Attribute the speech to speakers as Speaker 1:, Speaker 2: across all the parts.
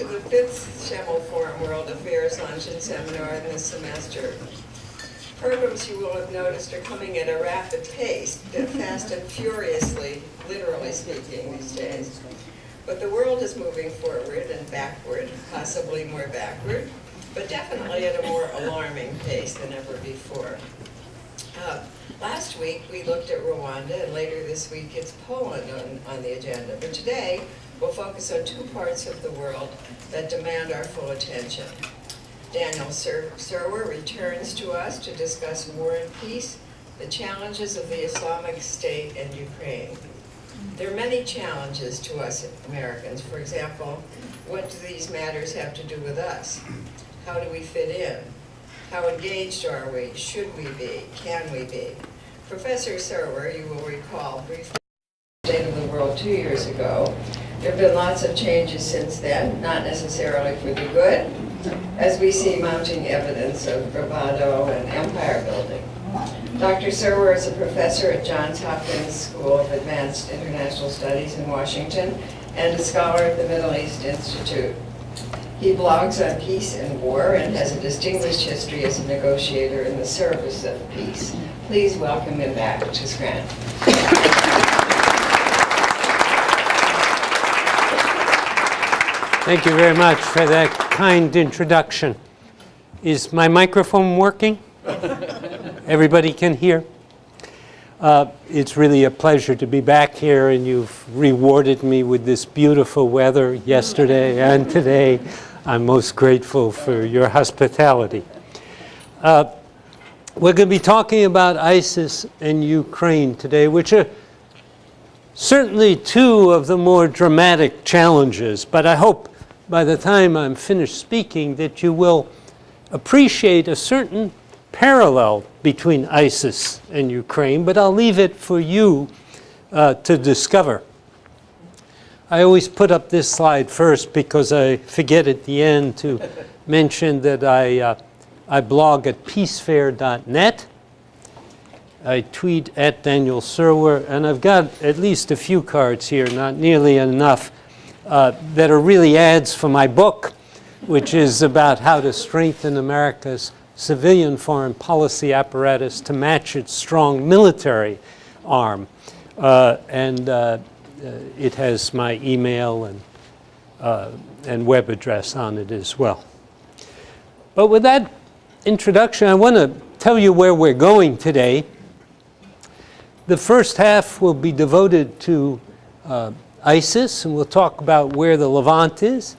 Speaker 1: to the 5th Schemel Forum World Affairs Luncheon Seminar in this semester. Programs, you will have noticed, are coming at a rapid pace, fast and furiously, literally speaking, these days. But the world is moving forward and backward, possibly more backward, but definitely at a more alarming pace than ever before. Last week, we looked at Rwanda, and later this week, it's Poland on the agenda. But today, we'll focus on two parts of the world that demand our full attention. Daniel Serwer returns to us to discuss war and peace, the challenges of the Islamic State and Ukraine. There are many challenges to us Americans. For example, what do these matters have to do with us? How do we fit in? How engaged are we? Should we be? Can we be? Professor Serwer, you will recall, briefly the state of the world 2 years ago. There have been lots of changes since then, not necessarily for the good, as we see mounting evidence of bravado and empire building. Dr. Serwer is a professor at Johns Hopkins School of Advanced International Studies in Washington and a scholar at the Middle East Institute. He blogs on peace and war and has a distinguished history as a negotiator in the service of peace. Please welcome him back to Scranton.
Speaker 2: Thank you very much for that kind introduction. Is my microphone working? Everybody can hear? It's really a pleasure to be back here, and you've rewarded me with this beautiful weather yesterday and today. I'm most grateful for your hospitality. We're going to be talking about ISIS and Ukraine today, which are certainly two of the more dramatic challenges, but I hope by the time I'm finished speaking that you will appreciate a certain parallel between ISIS and Ukraine, but I'll leave it for you to discover. I always put up this slide first because I forget at the end to mention that I blog at peacefair.net. I tweet at Daniel Serwer, and I've got at least a few cards here, not nearly enough, that are really ads for my book, which is about how to strengthen America's civilian foreign policy apparatus to match its strong military arm. It has my email and web address on it as well. But with that introduction, I want to tell you where we're going today. The first half will be devoted to ISIS, and we'll talk about where the Levant is.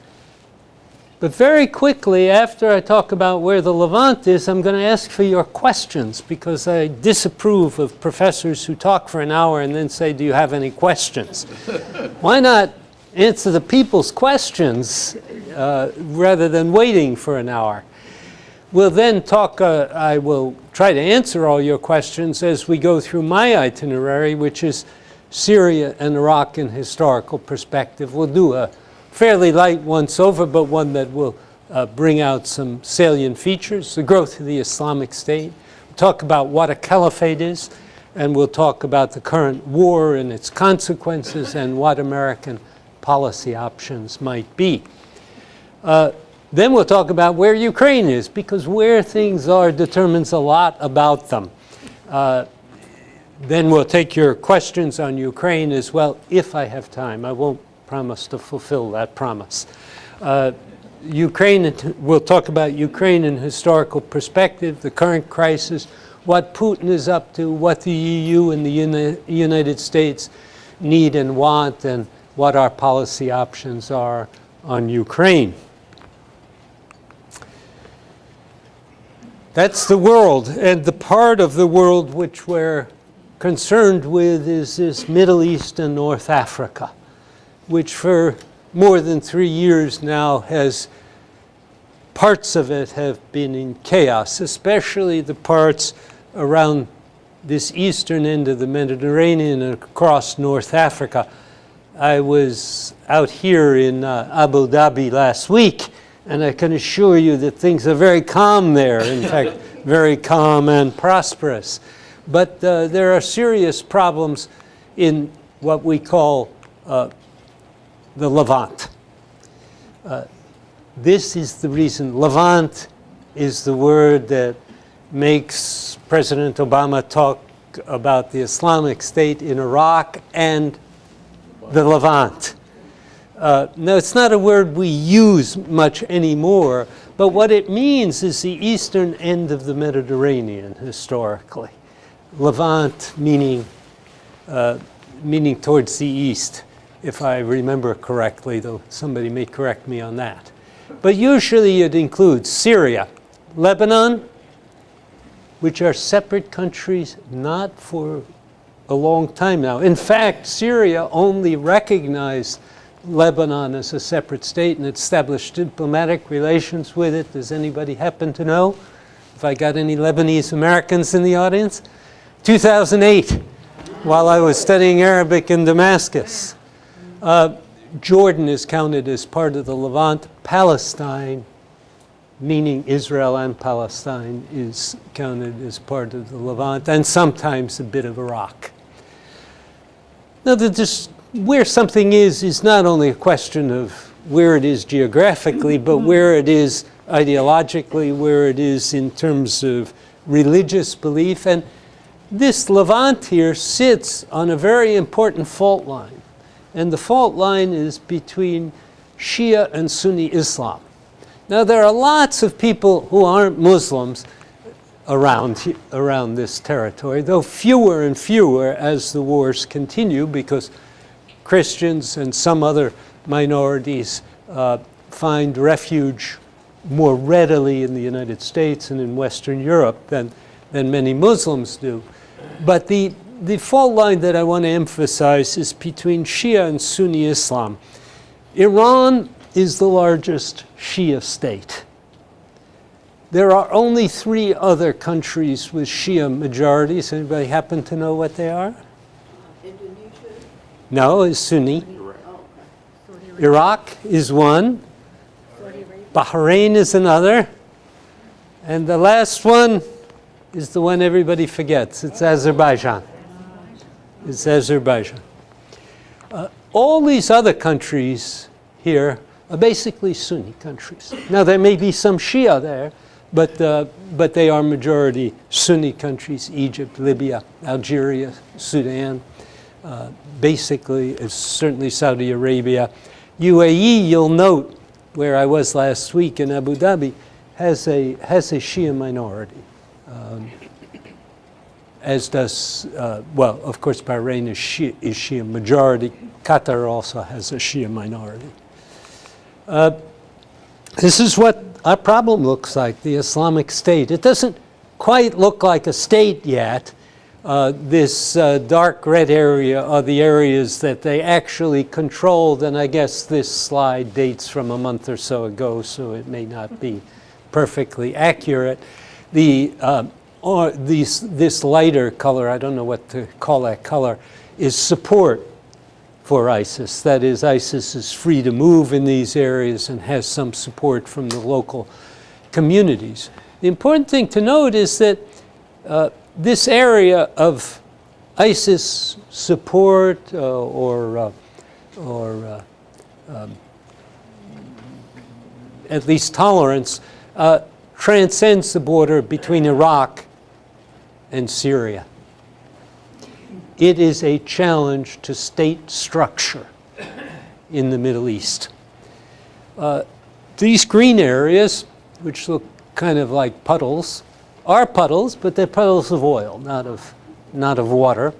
Speaker 2: But very quickly, after I talk about where the Levant is, I'm going to ask for your questions, because I disapprove of professors who talk for an hour and then say, do you have any questions? Why not answer the people's questions rather than waiting for an hour? We'll then talk, I will try to answer all your questions as we go through my itinerary, which is Syria and Iraq in historical perspective. We'll do a fairly light once-over, but one that will bring out some salient features, the growth of the Islamic State. We'll talk about what a caliphate is, and we'll talk about the current war and its consequences and what American policy options might be. Then we'll talk about where Ukraine is, because where things are determines a lot about them. Then we'll take your questions on Ukraine as well, if I have time. I won't promise to fulfill that promise. We'll talk about Ukraine in historical perspective, the current crisis, what Putin is up to, what the EU and the United States need and want, and what our policy options are on Ukraine. That's the world, and the part of the world which we're concerned with is this Middle East and North Africa, which for more than 3 years now parts of it have been in chaos, especially the parts around this eastern end of the Mediterranean and across North Africa. I was out here in Abu Dhabi last week, and I can assure you that things are very calm there, in fact, very calm and prosperous. But there are serious problems in what we call the Levant. this is the reason. Levant is the word that makes President Obama talk about the Islamic State in Iraq and the Levant. Now, it's not a word we use much anymore, but what it means is the eastern end of the Mediterranean historically. Levant meaning towards the east, if I remember correctly, though somebody may correct me on that. But usually it includes Syria, Lebanon, which are separate countries not for a long time now. In fact, Syria only recognized Lebanon as a separate state and established diplomatic relations with it. Does anybody happen to know? If I got any Lebanese Americans in the audience? 2008, while I was studying Arabic in Damascus. Jordan is counted as part of the Levant. Palestine, meaning Israel and Palestine, is counted as part of the Levant, and sometimes a bit of Iraq. Now, where something is not only a question of where it is geographically, but where it is ideologically, where it is in terms of religious belief. And this Levant here sits on a very important fault line. And the fault line is between Shia and Sunni Islam. Now, there are lots of people who aren't Muslims around this territory, though fewer and fewer as the wars continue, because Christians and some other minorities find refuge more readily in the United States and in Western Europe than many Muslims do. But the fault line that I want to emphasize is between Shia and Sunni Islam. Iran is the largest Shia state. There are only 3 other countries with Shia majorities. Anybody happen to know what they are?
Speaker 3: Indonesia?
Speaker 2: No, it's Sunni. Iraq is one. Bahrain is another. And the last one is the one everybody forgets. It's Azerbaijan. It's Azerbaijan. All these other countries here are basically Sunni countries. Now, there may be some Shia there, but they are majority Sunni countries: Egypt, Libya, Algeria, Sudan. Basically, certainly Saudi Arabia. UAE, you'll note, where I was last week in Abu Dhabi, has a Shia minority. As does, well, of course, Bahrain is Shia majority. Qatar also has a Shia minority. This is what our problem looks like, the Islamic State. It doesn't quite look like a state yet. This dark red area are the areas that they actually controlled, and I guess this slide dates from a month or so ago, so it may not be perfectly accurate. This lighter color, I don't know what to call that color, is support for ISIS. That is, ISIS is free to move in these areas and has some support from the local communities. The important thing to note is that this area of ISIS support or at least tolerance transcends the border between Iraq and Syria. It is a challenge to state structure in the Middle East. These green areas, which look kind of like puddles, are puddles, but they're puddles of oil, not of water.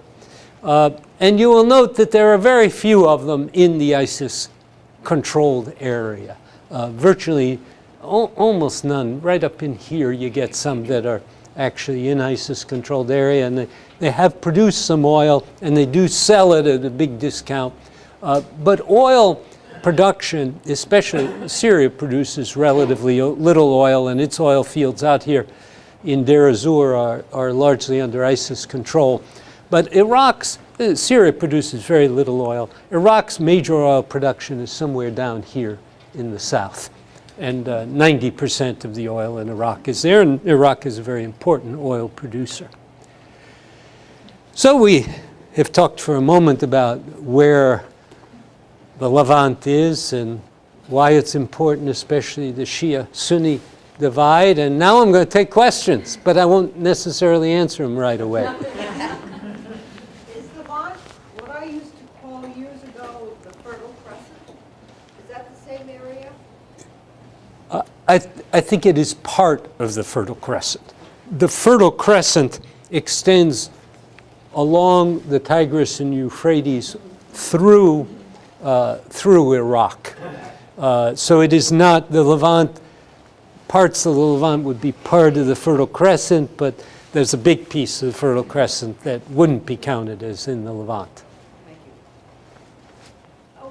Speaker 2: And you will note that there are very few of them in the ISIS-controlled area. Virtually almost none. Right up in here, you get some that are actually in ISIS-controlled area, and they have produced some oil, and they do sell it at a big discount. But oil production, especially Syria, produces relatively little oil, and its oil fields out here in Deir ez-Zor are largely under ISIS control. But Syria produces very little oil. Iraq's major oil production is somewhere down here in the south. And 90% of the oil in Iraq is there, and Iraq is a very important oil producer. So we have talked for a moment about where the Levant is and why it's important, especially the Shia-Sunni divide. And now I'm going to take questions, but I won't necessarily answer them right away.
Speaker 3: Is Levant what I used to call years ago the Fertile Crescent? Is that the same area?
Speaker 2: I think it is part of the Fertile Crescent. The Fertile Crescent extends along the Tigris and Euphrates through Iraq. So it is not the Levant. Parts of the Levant would be part of the Fertile Crescent, but there's a big piece of the Fertile Crescent that wouldn't be counted as in the Levant.
Speaker 3: Thank you.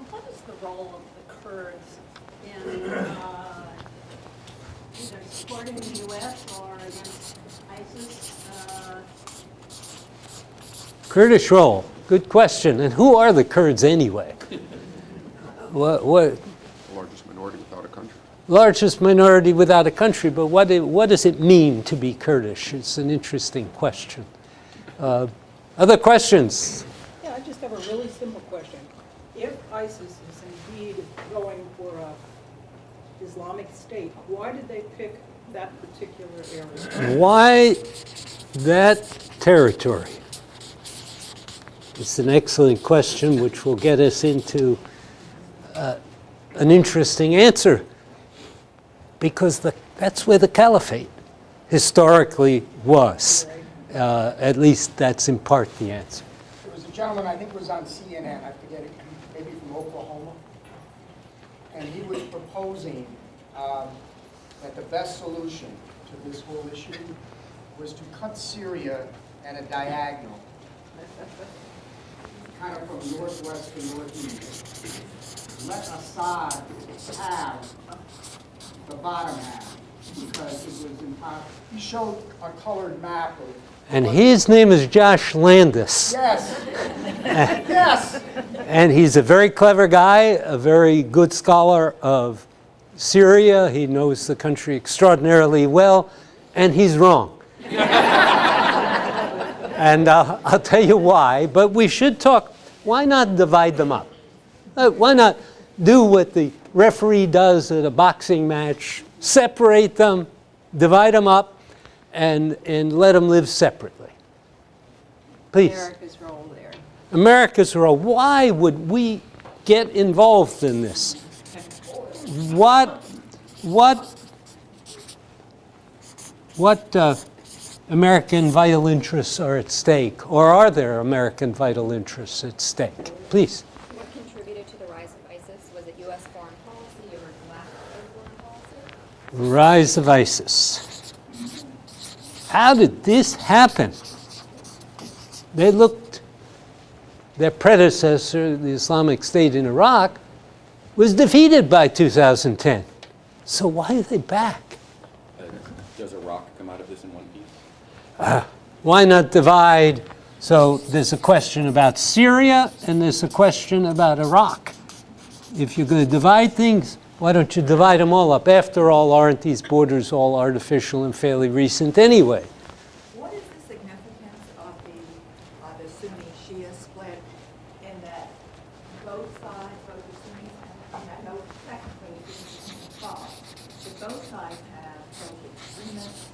Speaker 3: What is the role of the Kurds in either supporting the U.S. or against ISIS?
Speaker 2: Kurdish role, good question. And who are the Kurds anyway? What?
Speaker 4: The largest minority without a country.
Speaker 2: Largest minority without a country, but what does it mean to be Kurdish? It's an interesting question. Other questions?
Speaker 5: Yeah, I just have a really simple question. If ISIS is indeed going for a Islamic State, why did they pick that particular area?
Speaker 2: Why that territory? It's an excellent question, which will get us into an interesting answer, because that's where the caliphate historically was. At least that's in part the answer.
Speaker 6: There was a gentleman, I think it was on CNN, I forget it, maybe from Oklahoma, and he was proposing that the best solution to this whole issue was to cut Syria at a diagonal, kind of from northwest to northeast. Let Assad have the bottom half, because it was impossible. He showed a colored map of.
Speaker 2: And his name is Josh Landis.
Speaker 6: Yes. Yes.
Speaker 2: And he's a very clever guy, a very good scholar of Syria. He knows the country extraordinarily well, and he's wrong. And I'll tell you why, but we should talk. Why not divide them up? Why not do what the referee does at a boxing match, separate them, divide them up, and let them live separately? Please.
Speaker 3: America's role there.
Speaker 2: America's role. Why would we get involved in this? What American vital interests are at stake, or are there American vital interests at stake? Please.
Speaker 7: What contributed to the rise of ISIS? Was it U.S. foreign policy or lack of foreign policy?
Speaker 2: Rise of ISIS. How did this happen? They looked, their predecessor, the Islamic State in Iraq, was defeated by 2010. So why are they back?
Speaker 4: Does Iraq come out of this in one piece?
Speaker 2: Why not divide? So there's a question about Syria and there's a question about Iraq. If you're going to divide things, why don't you divide them all up? After all, aren't these borders all artificial and fairly recent anyway?
Speaker 3: What is the significance of the Sunni-Shia split in that both sides, both the Sunnis and I know technically it's involved, but both sides have both extremists,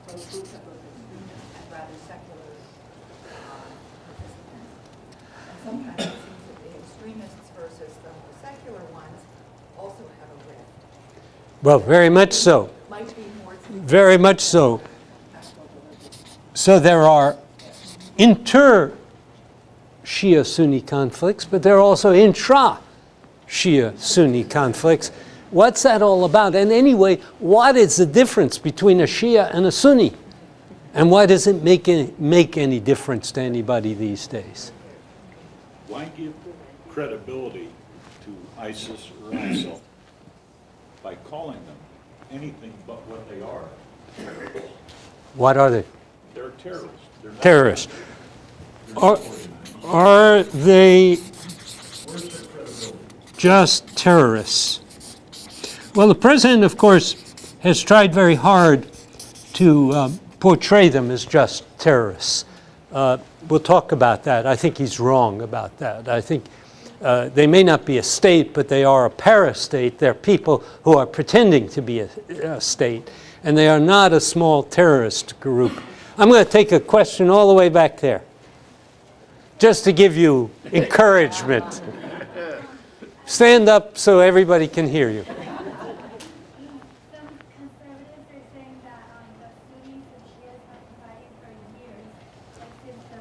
Speaker 3: both groups have both extremists and rather secular participants. And sometimes it seems that the extremists versus the more secular ones also have a rift.
Speaker 2: Well, very much so.
Speaker 3: Might be more.
Speaker 2: Very much so. So there are inter-Shia-Sunni conflicts, but there are also intra-Shia-Sunni conflicts. What's that all about? And anyway, what is the difference between a Shia and a Sunni? And why does it make any difference to anybody these days?
Speaker 8: Why give credibility to ISIS or ISIL by calling them anything but what they are?
Speaker 2: What are they?
Speaker 8: They're terrorists. They're not
Speaker 2: Terrorists. Are they just terrorists? Well, the president, of course, has tried very hard to portray them as just terrorists. We'll talk about that. I think he's wrong about that. I think They may not be a state, but they are a parastate. They're people who are pretending to be a state, and they are not a small terrorist group. I'm going to take a question all the way back there, just to give you encouragement. Stand up so everybody can hear you.
Speaker 9: Some conservatives are saying that the Sunnis and Shias have been fighting for years, like since the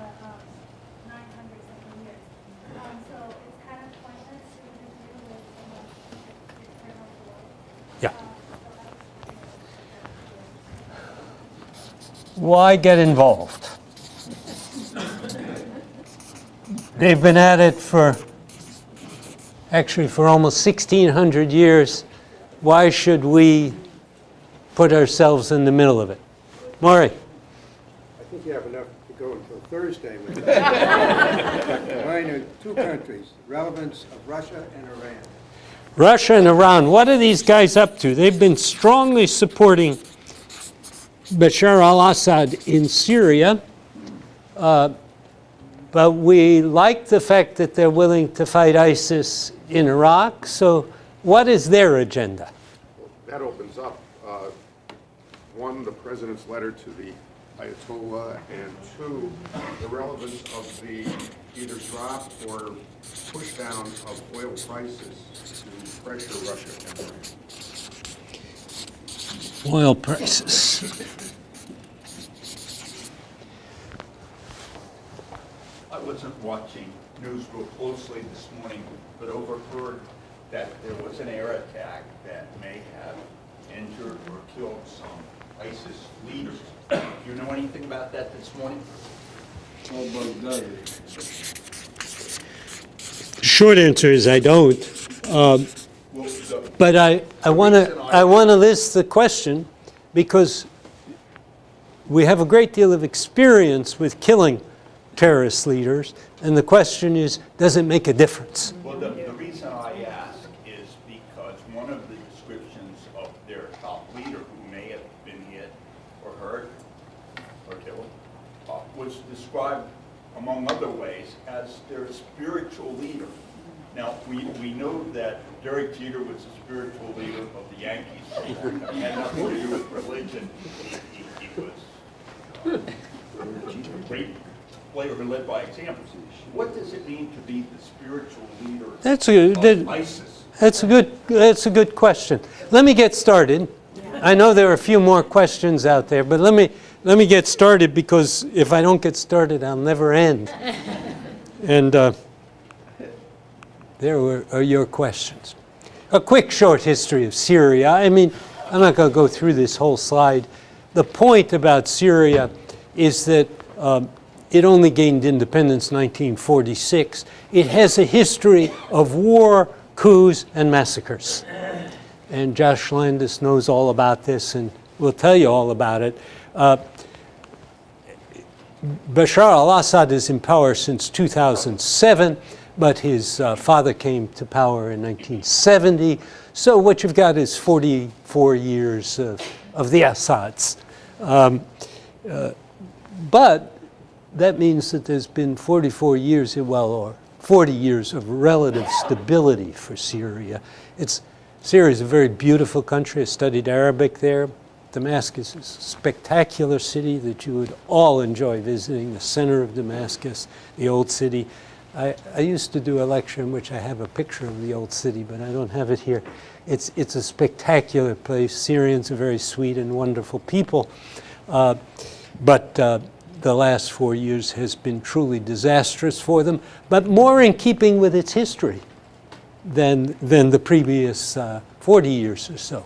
Speaker 9: 900 something years. So it's kind of pointless to interfere with external war.
Speaker 2: Yeah. Why get involved? They've been at it for almost 1,600 years. Why should we put ourselves in the middle of it? Maury?
Speaker 10: I think you have enough to go until Thursday with that. Mine are two countries, relevance of Russia and Iran.
Speaker 2: Russia and Iran, what are these guys up to? They've been strongly supporting Bashar al-Assad in Syria, but we like the fact that they're willing to fight ISIS in Iraq. So what is their agenda?
Speaker 4: That opens up, one, the president's letter to the Ayatollah, and two, the relevance of the either drop or push down of oil prices to pressure Russia and Iran.
Speaker 2: Oil prices.
Speaker 11: I wasn't watching news real closely this morning, but overheard that there was an air attack that may have injured or killed some ISIS leaders. Do you know anything about that this morning?
Speaker 2: Short answer is I don't. But I want to list the question because we have a great deal of experience with killing terrorist leaders, and the question is, does it make a difference?
Speaker 11: Well, the reason I ask is because one of the descriptions of their top leader, who may have been hit or hurt or killed, was described, among other ways, as their spiritual leader. Now, we know that Derek Jeter was the spiritual leader of the Yankees. It had nothing to do with religion. He was a great player who led by example. What does it mean to be the spiritual leader of ISIS?
Speaker 2: That's a good question. Let me get started. I know there are a few more questions out there, but let me get started, because if I don't get started, I'll never end. And there are your questions. A quick short history of Syria. I mean, I'm not going to go through this whole slide. The point about Syria is that it only gained independence in 1946. It has a history of war, coups, and massacres. And Josh Landis knows all about this and will tell you all about it. Bashar al-Assad is in power since 2007, but his father came to power in 1970. So what you've got is 44 years of the Assads. But that means that there's been 44 years, or 40 years of relative stability for Syria. Syria is a very beautiful country. I studied Arabic there. Damascus is a spectacular city that you would all enjoy visiting, the center of Damascus, the old city. I used to do a lecture in which I have a picture of the old city, but I don't have it here. It's a spectacular place. Syrians are very sweet and wonderful people. But the last 4 years has been truly disastrous for them, but more in keeping with its history than the previous 40 years or so.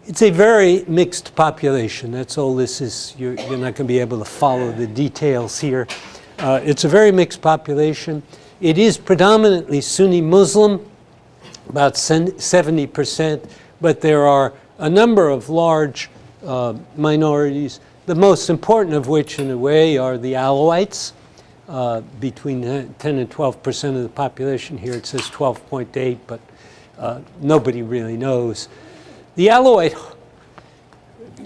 Speaker 2: It's a very mixed population. That's all this is. You're not going to be able to follow the details here. It's a very mixed population. It is predominantly Sunni Muslim, about 70%, but there are a number of large minorities, the most important of which, in a way, are the Alawites, between 10 and 12% of the population. Here it says 12.8, but nobody really knows. The Alawites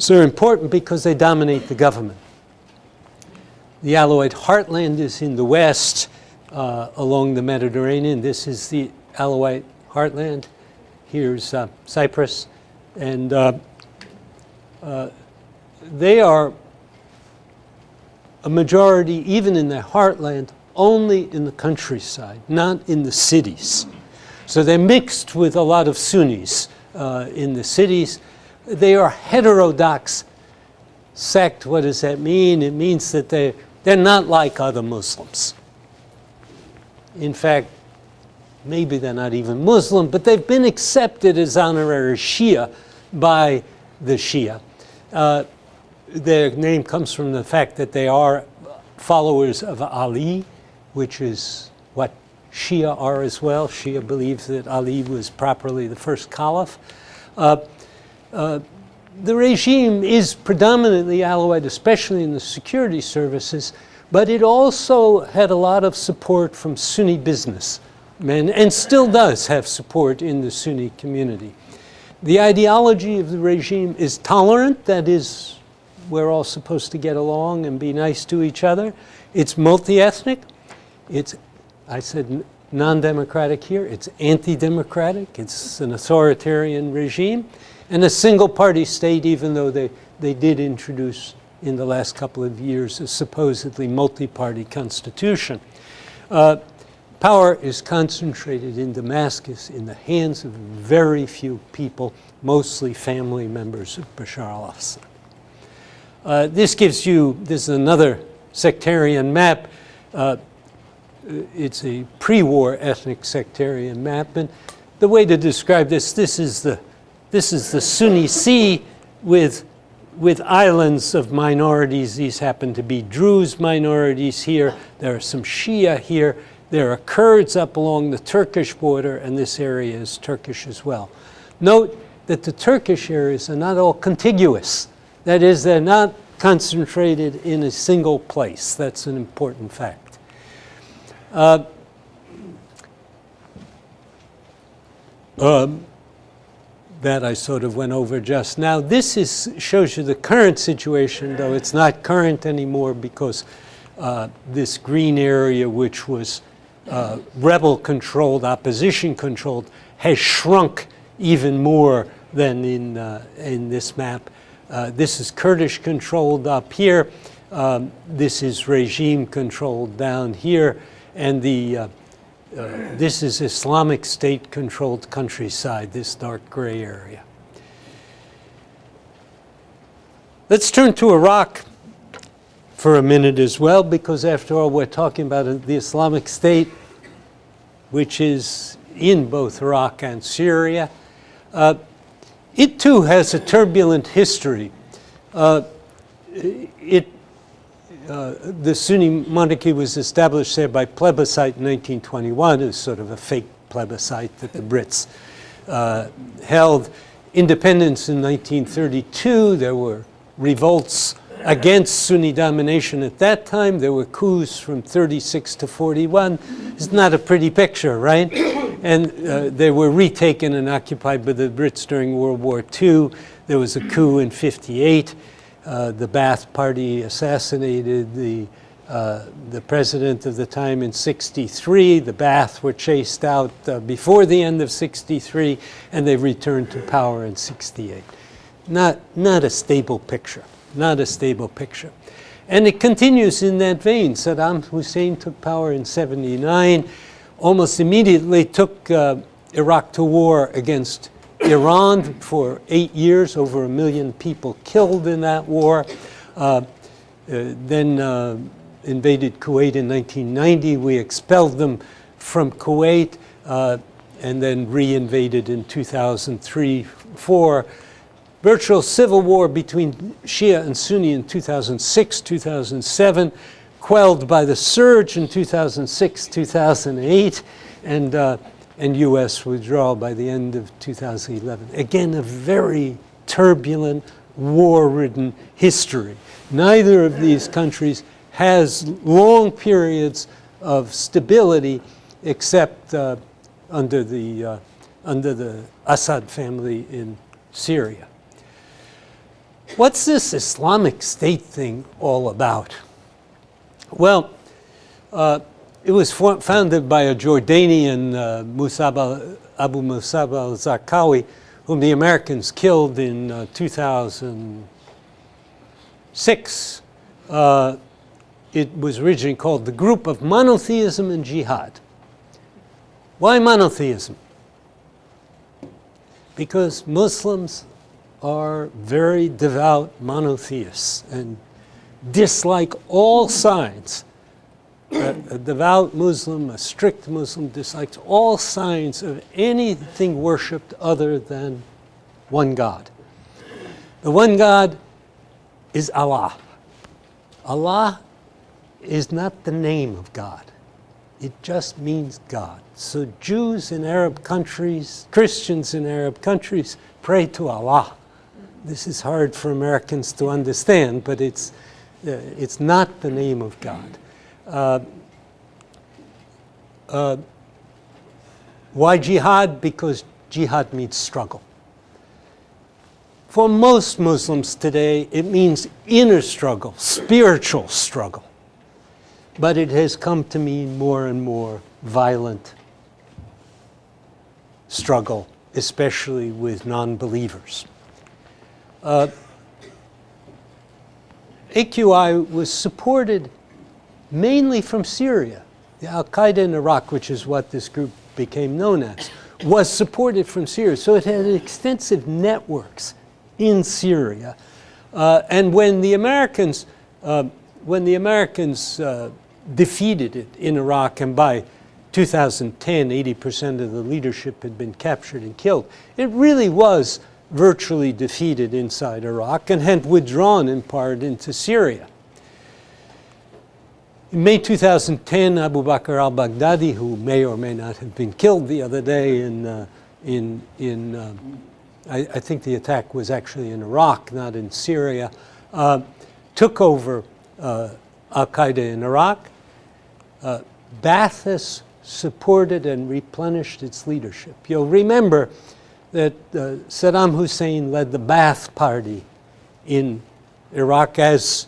Speaker 2: are important because they dominate the government. The Alawite heartland is in the west. along the Mediterranean. This is the Alawite heartland. Here's Cyprus. And they are a majority, even in the heartland, only in the countryside, not in the cities. So they're mixed with a lot of Sunnis in the cities. They are heterodox sect. What does that mean? It means that they're not like other Muslims. In fact, maybe they're not even Muslim, but they've been accepted as honorary Shia by the Shia. Their name comes from the fact that they are followers of Ali, which is what Shia are as well. Shia believes that Ali was properly the first caliph. The regime is predominantly Alawite, especially in the security services, but it also had a lot of support from Sunni businessmen and still does have support in the Sunni community. The ideology of the regime is tolerant, that is, we're all supposed to get along and be nice to each other. It's multi-ethnic. It's, I said non-democratic here. It's anti-democratic. It's an authoritarian regime. And a single-party state, even though they did introduce in the last couple of years a supposedly multi-party constitution. Power is concentrated in Damascus in the hands of very few people, mostly family members of Bashar al-Assad. This is another sectarian map. It's a pre-war ethnic sectarian map. And the way to describe this is the Sunni Sea with islands of minorities. These happen to be Druze minorities here. There are some Shia here. There are Kurds up along the Turkish border, and this area is Turkish as well. Note that the Turkish areas are not all contiguous. That is, they're not concentrated in a single place. That's an important fact. That I sort of went over just now. This shows you the current situation, though it's not current anymore because this green area, which was rebel-controlled, opposition-controlled, has shrunk even more than in this map. This is Kurdish-controlled up here. This is regime-controlled down here. And this is Islamic State-controlled countryside, this dark gray area. Let's turn to Iraq for a minute as well, because after all, we're talking about the Islamic State, which is in both Iraq and Syria. It too has a turbulent history. The Sunni monarchy was established there by plebiscite in 1921. It was sort of a fake plebiscite that the Brits held. Independence in 1932, there were revolts against Sunni domination at that time. There were coups from 36 to 41. It's not a pretty picture, right? And they were retaken and occupied by the Brits during World War II. There was a coup in 58. The Ba'ath Party assassinated the president of the time in 63. The Ba'ath were chased out before the end of 63, and they returned to power in 68. Not a stable picture. Not a stable picture. And it continues in that vein. Saddam Hussein took power in 79, almost immediately took Iraq to war against Iran for 8 years, over 1 million people killed in that war. Then invaded Kuwait in 1990. We expelled them from Kuwait and then re-invaded in 2003-04. Virtual civil war between Shia and Sunni in 2006, 2007, quelled by the surge in 2006, 2008, and U.S. withdrawal by the end of 2011. Again, a very turbulent, war-ridden history. Neither of these countries has long periods of stability except under the Assad family in Syria. What's this Islamic State thing all about? Well, It was founded by a Jordanian, Abu Musab al-Zarqawi, whom the Americans killed in 2006. It was originally called the Group of Monotheism and Jihad. Why monotheism? Because Muslims are very devout monotheists and dislike all signs. A devout Muslim, a strict Muslim, dislikes all signs of anything worshipped other than one God. The one God is Allah. Allah is not the name of God. It just means God. So Jews in Arab countries, Christians in Arab countries, pray to Allah. This is hard for Americans to understand, but it's not the name of God. Why jihad? Because jihad means struggle. For most Muslims today, it means inner struggle, spiritual struggle. But it has come to mean more and more violent struggle, especially with non-believers. AQI was supported mainly from Syria. The Al-Qaeda in Iraq, which is what this group became known as, was supported from Syria. So it had extensive networks in Syria. And when the Americans defeated it in Iraq, and by 2010, 80% of the leadership had been captured and killed, it really was virtually defeated inside Iraq and had withdrawn in part into Syria. In May 2010, Abu Bakr al-Baghdadi, who may or may not have been killed the other day I think the attack was actually in Iraq, not in Syria, took over Al-Qaeda in Iraq. Ba'ath supported and replenished its leadership. You'll remember that Saddam Hussein led the Ba'ath Party in Iraq, as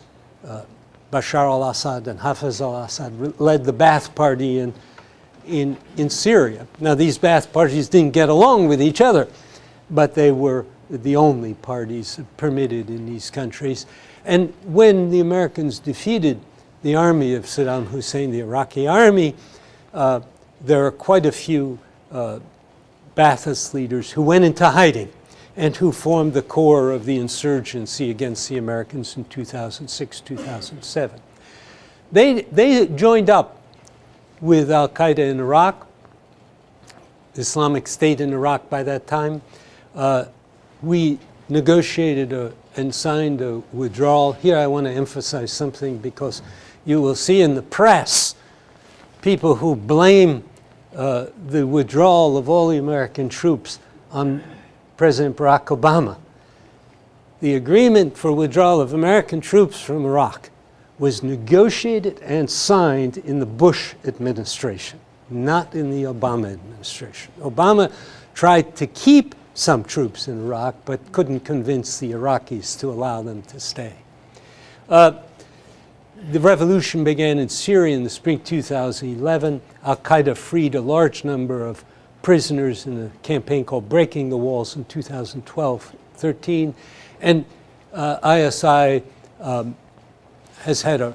Speaker 2: Bashar al-Assad and Hafez al-Assad led the Ba'ath Party in Syria. Now, these Ba'ath parties didn't get along with each other, but they were the only parties permitted in these countries. And when the Americans defeated the army of Saddam Hussein, the Iraqi army, there are quite a few Ba'athist leaders who went into hiding and who formed the core of the insurgency against the Americans in 2006, 2007. They joined up with Al-Qaeda in Iraq, Islamic State in Iraq by that time. We negotiated and signed a withdrawal. Here I want to emphasize something, because you will see in the press people who blame the withdrawal of all the American troops on President Barack Obama. The agreement for withdrawal of American troops from Iraq was negotiated and signed in the Bush administration, not in the Obama administration. Obama tried to keep some troops in Iraq, but couldn't convince the Iraqis to allow them to stay. The revolution began in Syria in the spring 2011. Al-Qaeda freed a large number of prisoners in a campaign called Breaking the Walls in 2012-13. And ISI has had a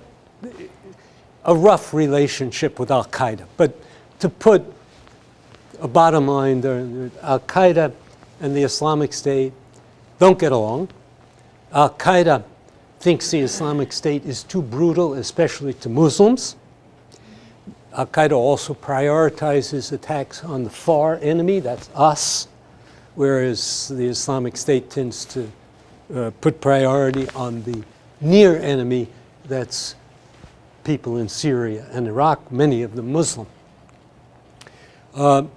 Speaker 2: rough relationship with Al-Qaeda. But to put a bottom line there, Al-Qaeda and the Islamic State don't get along. Al-Qaeda thinks the Islamic State is too brutal, especially to Muslims. Al-Qaeda also prioritizes attacks on the far enemy, that's us, whereas the Islamic State tends to put priority on the near enemy, that's people in Syria and Iraq, many of them Muslim. The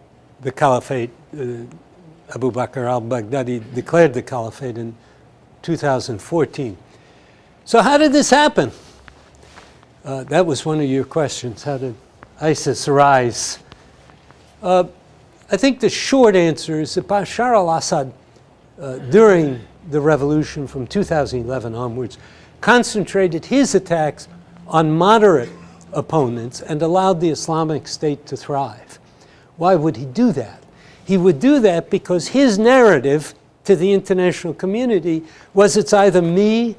Speaker 2: caliphate, Abu Bakr al-Baghdadi declared the caliphate in 2014. So how did this happen? That was one of your questions. How did ISIS arise? I think the short answer is that Bashar al-Assad, during the revolution from 2011 onwards, concentrated his attacks on moderate opponents and allowed the Islamic State to thrive. Why would he do that? He would do that because his narrative to the international community was it's either me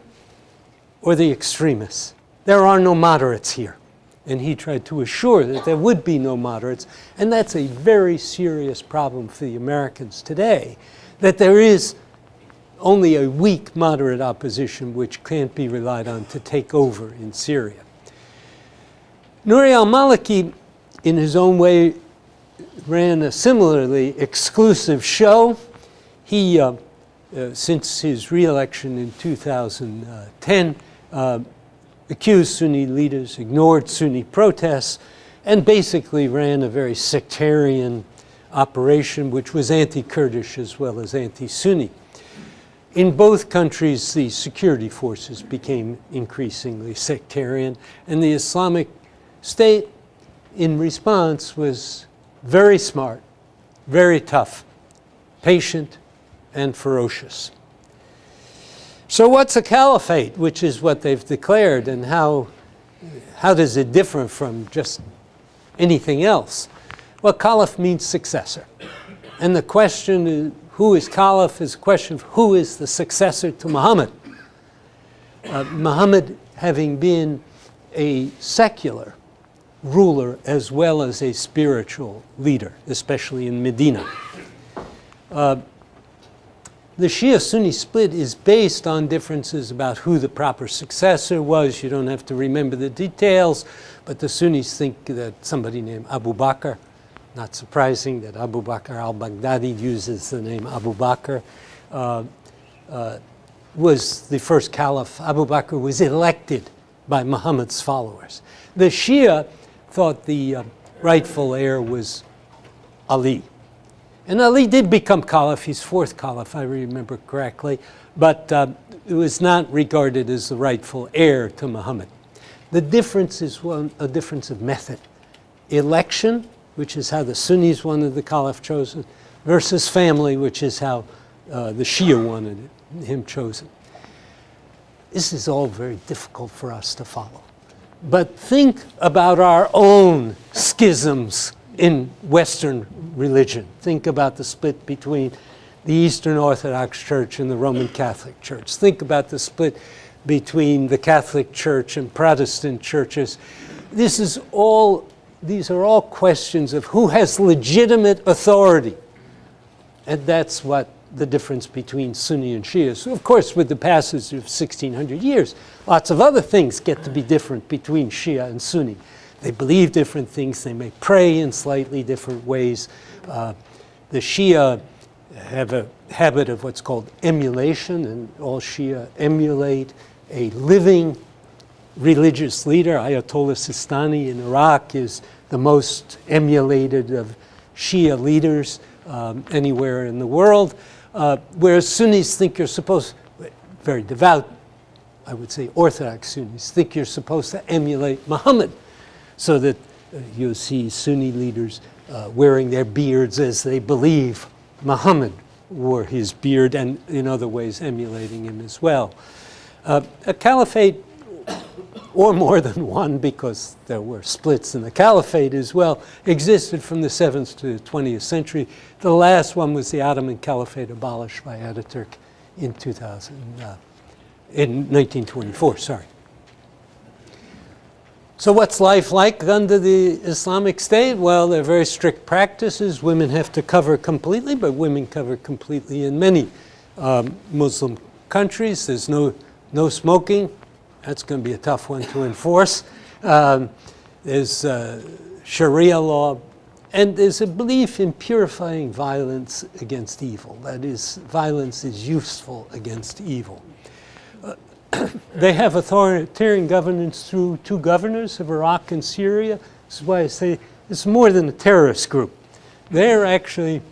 Speaker 2: or the extremists. There are no moderates here. And he tried to assure that there would be no moderates. And that's a very serious problem for the Americans today, that there is only a weak moderate opposition which can't be relied on to take over in Syria. Nouri al-Maliki, in his own way, ran a similarly exclusive show. He, since his re-election in 2010, accused Sunni leaders, ignored Sunni protests, and basically ran a very sectarian operation which was anti-Kurdish as well as anti-Sunni. In both countries, the security forces became increasingly sectarian, and the Islamic State, in response, was very smart, very tough, patient, and ferocious. So what's a caliphate, which is what they've declared, and how does it differ from just anything else? Well, caliph means successor. And the question is, who is caliph is a question of who is the successor to Muhammad. Muhammad having been a secular ruler as well as a spiritual leader, especially in Medina. The Shia-Sunni split is based on differences about who the proper successor was. You don't have to remember the details, but the Sunnis think that somebody named Abu Bakr, not surprising that Abu Bakr al-Baghdadi uses the name Abu Bakr, was the first caliph. Abu Bakr was elected by Muhammad's followers. The Shia thought the rightful heir was Ali. And Ali did become caliph, he's fourth caliph, I remember correctly, but it was not regarded as the rightful heir to Muhammad. The difference is a difference of method. Election, which is how the Sunnis wanted the caliph chosen, versus family, which is how the Shia wanted him chosen. This is all very difficult for us to follow. But think about our own schisms in Western religion. Think about the split between the Eastern Orthodox Church and the Roman Catholic Church. Think about the split between the Catholic Church and Protestant churches. These are all questions of who has legitimate authority. And that's what the difference between Sunni and Shia is. So of course, with the passage of 1600 years, lots of other things get to be different between Shia and Sunni. They believe different things. They may pray in slightly different ways. The Shia have a habit of what's called emulation, and all Shia emulate a living religious leader. Ayatollah Sistani in Iraq is the most emulated of Shia leaders anywhere in the world, whereas Sunnis think you're supposed, very devout, I would say Orthodox Sunnis, think you're supposed to emulate Muhammad, so that you'll see Sunni leaders wearing their beards as they believe Muhammad wore his beard, and in other ways emulating him as well. A caliphate, or more than one, because there were splits in the caliphate as well, existed from the 7th to the 20th century. The last one was the Ottoman Caliphate, abolished by Ataturk in 1924, sorry. So what's life like under the Islamic State? Well, there are very strict practices. Women have to cover completely, but women cover completely in many Muslim countries. There's no smoking. That's going to be a tough one to enforce. There's Sharia law. And there's a belief in purifying violence against evil. That is, violence is useful against evil. They have authoritarian governance through two governors of Iraq and Syria. This is why I say it's more than a terrorist group. They're actually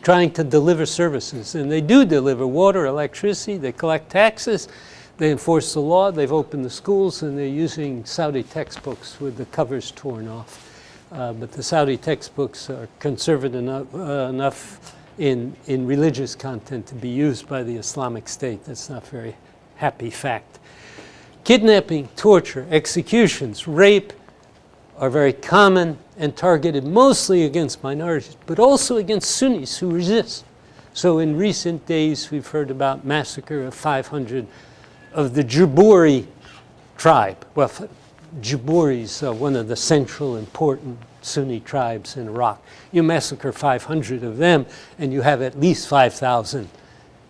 Speaker 2: trying to deliver services, and they do deliver water, electricity, they collect taxes, they enforce the law, they've opened the schools, and they're using Saudi textbooks with the covers torn off. But the Saudi textbooks are conservative enough in religious content to be used by the Islamic State. That's not very happy fact. Kidnapping, torture, executions, rape, are very common and targeted mostly against minorities, but also against Sunnis who resist. So in recent days, we've heard about massacre of 500 of the Jaburi tribe. Well, Jaburi is one of the central important Sunni tribes in Iraq. You massacre 500 of them, and you have at least 5,000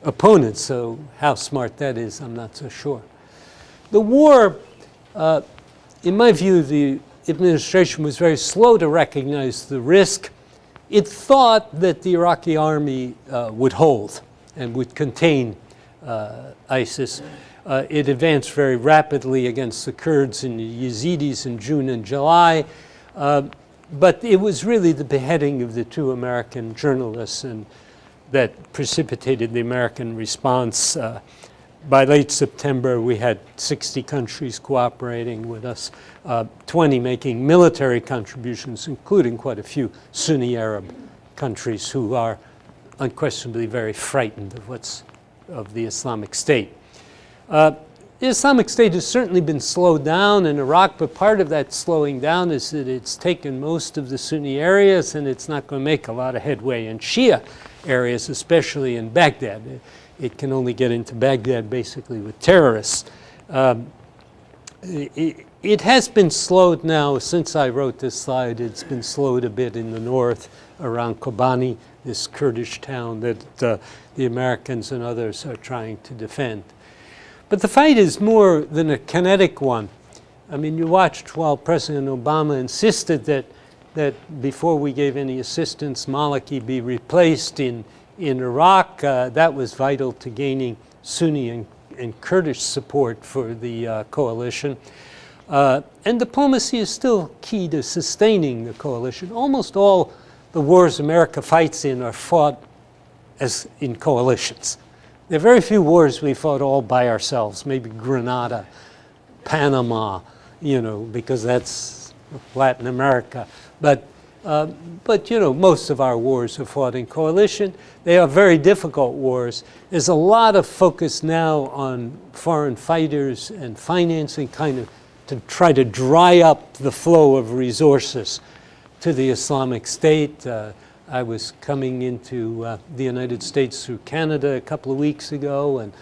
Speaker 2: opponents. So how smart that is, I'm not so sure. The war, in my view, the administration was very slow to recognize the risk. It thought that the Iraqi army would hold and would contain ISIS. It advanced very rapidly against the Kurds and the Yazidis in June and July. But it was really the beheading of the 2 American journalists and that precipitated the American response. By late September, we had 60 countries cooperating with us, 20 making military contributions, including quite a few Sunni Arab countries who are unquestionably very frightened of the Islamic State. The Islamic State has certainly been slowed down in Iraq, but part of that slowing down is that it's taken most of the Sunni areas and it's not going to make a lot of headway in Shia areas, especially in Baghdad. It can only get into Baghdad basically with terrorists. It has been slowed now since I wrote this slide. It's been slowed a bit in the north around Kobani, this Kurdish town that the Americans and others are trying to defend. But the fight is more than a kinetic one. I mean, you watched while President Obama insisted that before we gave any assistance, Maliki be replaced in Iraq. That was vital to gaining Sunni and Kurdish support for the coalition. And diplomacy is still key to sustaining the coalition. Almost all the wars America fights in are fought as in coalitions. There are very few wars we fought all by ourselves, maybe Grenada, Panama, because that's Latin America. But most of our wars are fought in coalition. They are very difficult wars. There's a lot of focus now on foreign fighters and financing to try to dry up the flow of resources to the Islamic State. I was coming into the United States through Canada a couple of weeks ago and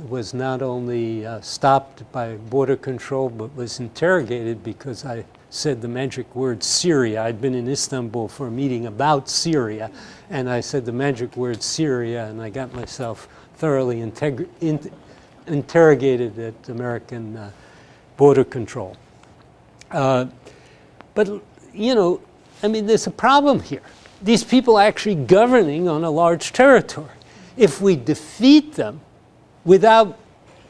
Speaker 2: was not only stopped by border control, but was interrogated because I said the magic word Syria. I'd been in Istanbul for a meeting about Syria, and I said the magic word Syria, and I got myself thoroughly interrogated at American border control. But, there's a problem here. These people are actually governing on a large territory. If we defeat them without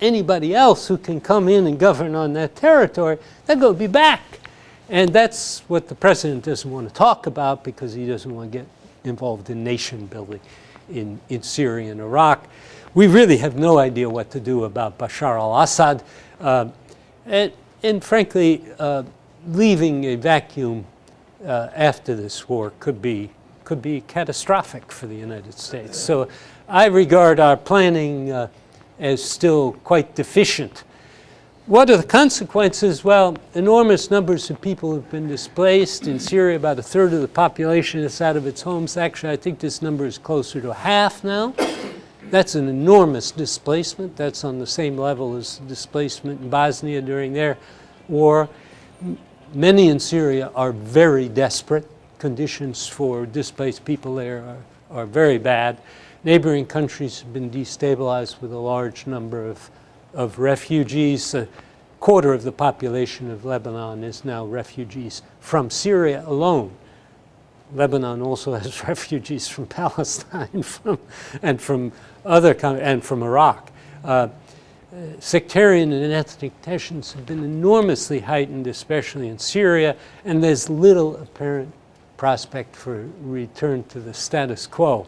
Speaker 2: anybody else who can come in and govern on that territory, they're going to be back. And that's what the president doesn't want to talk about because he doesn't want to get involved in nation building in Syria and Iraq. We really have no idea what to do about Bashar al-Assad. And frankly, leaving a vacuum after this war could be catastrophic for the United States. So I regard our planning as still quite deficient. What are the consequences? Well, enormous numbers of people have been displaced. In Syria, about a third of the population is out of its homes. Actually, I think this number is closer to half now. That's an enormous displacement. That's on the same level as displacement in Bosnia during their war. Many in Syria are very desperate. Conditions for displaced people there are very bad. Neighboring countries have been destabilized with a large number of refugees. A quarter of the population of Lebanon is now refugees from Syria alone. Lebanon also has refugees from Palestine and from Iraq. Sectarian and ethnic tensions have been enormously heightened, especially in Syria, and there's little apparent prospect for return to the status quo.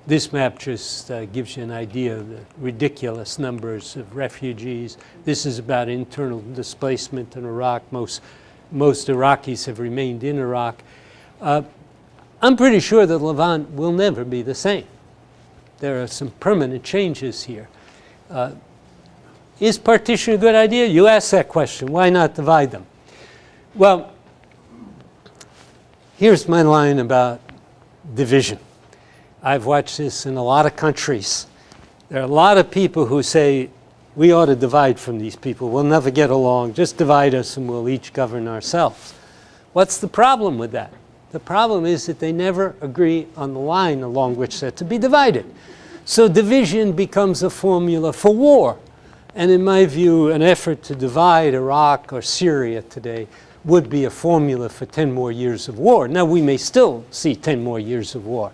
Speaker 2: This map just gives you an idea of the ridiculous numbers of refugees. This is about internal displacement in Iraq. Most Iraqis have remained in Iraq. I'm pretty sure that Levant will never be the same. There are some permanent changes here. Is partition a good idea? You asked that question. Why not divide them? Well, Here's my line about division. I've watched this in a lot of countries. There are a lot of people who say, we ought to divide from these people. We'll never get along. Just divide us and we'll each govern ourselves. What's the problem with that? The problem is that they never agree on the line along which they're to be divided. So division becomes a formula for war. And in my view, an effort to divide Iraq or Syria today would be a formula for 10 more years of war. Now, we may still see 10 more years of war,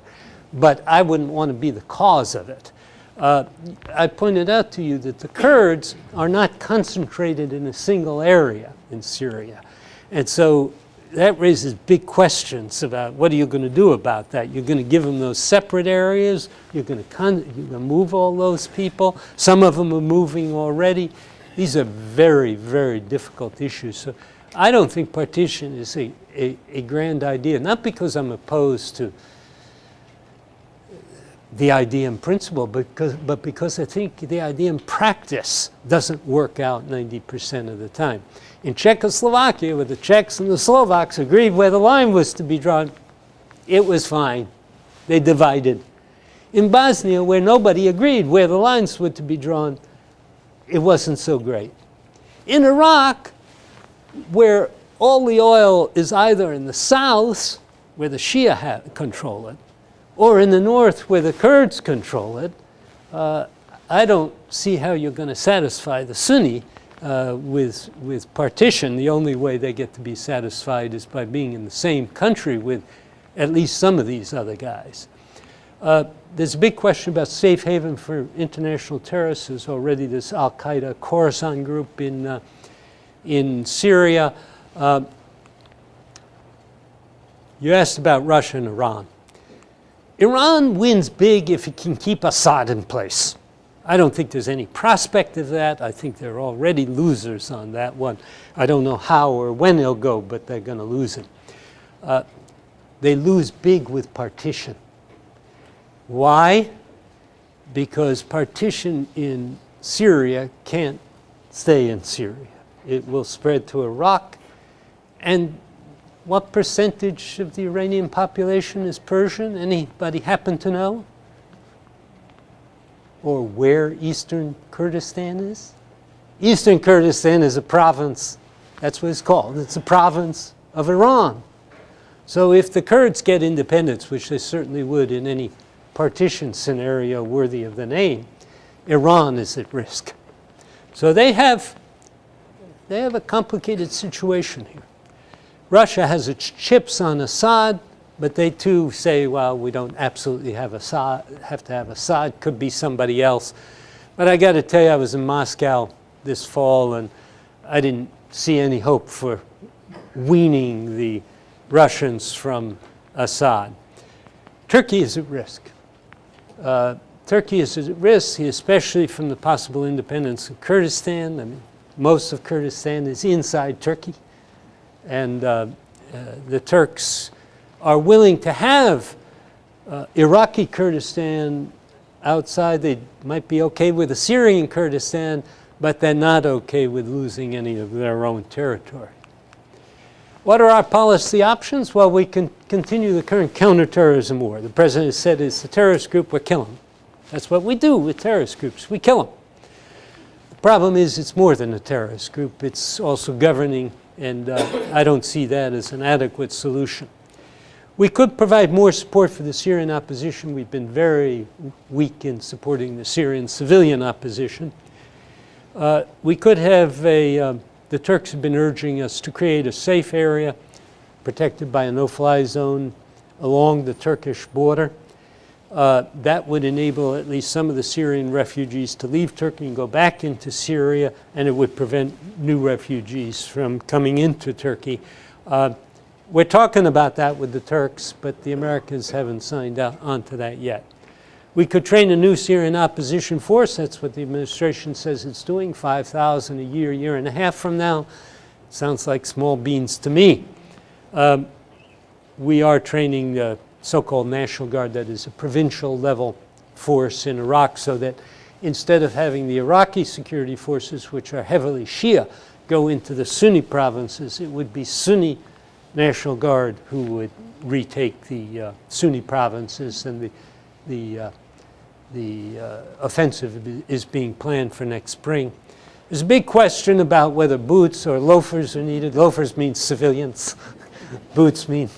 Speaker 2: but I wouldn't want to be the cause of it. I pointed out to you that the Kurds are not concentrated in a single area in Syria. And so that raises big questions about what are you going to do about that? You're going to give them those separate areas? You're going to move all those people? Some of them are moving already. These are very, very difficult issues. So I don't think partition is a grand idea, not because I'm opposed to the idea in principle, but because I think the idea in practice doesn't work out 90% of the time. In Czechoslovakia, where the Czechs and the Slovaks agreed where the line was to be drawn, it was fine. They divided. In Bosnia, where nobody agreed where the lines were to be drawn, it wasn't so great. In Iraq, where all the oil is either in the south, where the Shia control it, or in the north, where the Kurds control it, I don't see how you're going to satisfy the Sunni with partition. The only way they get to be satisfied is by being in the same country with at least some of these other guys. There's a big question about safe haven for international terrorists. There's already this Al-Qaeda Khorasan group in Syria. You asked about Russia and Iran. Iran wins big if it can keep Assad in place. I don't think there's any prospect of that. I think they're already losers on that one. I don't know how or when they'll go, but they're going to lose him. They lose big with partition. Why? Because partition in Syria can't stay in Syria. It will spread to Iraq. And what percentage of the Iranian population is Persian? Anybody happen to know? Or where eastern Kurdistan is? Eastern Kurdistan is a province, that's what it's called. It's a province of Iran. So if the Kurds get independence, which they certainly would in any partition scenario worthy of the name, Iran is at risk. So they have a complicated situation here. Russia has its chips on Assad, but they too say, well, we don't absolutely have to have Assad, could be somebody else. But I got to tell you, I was in Moscow this fall, and I didn't see any hope for weaning the Russians from Assad. Turkey is at risk. Turkey is at risk, especially from the possible independence of Kurdistan. I mean, most of Kurdistan is inside Turkey. And the Turks are willing to have Iraqi Kurdistan outside. They might be okay with the Syrian Kurdistan, but they're not okay with losing any of their own territory. What are our policy options? Well, we can continue the current counterterrorism war. The president has said it's a terrorist group, we're killing them. That's what we do with terrorist groups, we kill them. The problem is it's more than a terrorist group, it's also governing, and I don't see that as an adequate solution. We could provide more support for the Syrian opposition. We've been very weak in supporting the Syrian civilian opposition. We could have the Turks have been urging us to create a safe area protected by a no-fly zone along the Turkish border. That would enable at least some of the Syrian refugees to leave Turkey and go back into Syria, and it would prevent new refugees from coming into Turkey. We're talking about that with the Turks, but the Americans haven't signed on to that yet. We could train a new Syrian opposition force. That's what the administration says it's doing, 5,000 a year, year and a half from now. Sounds like small beans to me. We are training the so-called National Guard, that is a provincial level force in Iraq, so that instead of having the Iraqi security forces, which are heavily Shia, go into the Sunni provinces, it would be Sunni National Guard who would retake the Sunni provinces, and the offensive is being planned for next spring. There's a big question about whether boots or loafers are needed. Loafers mean civilians. Boots mean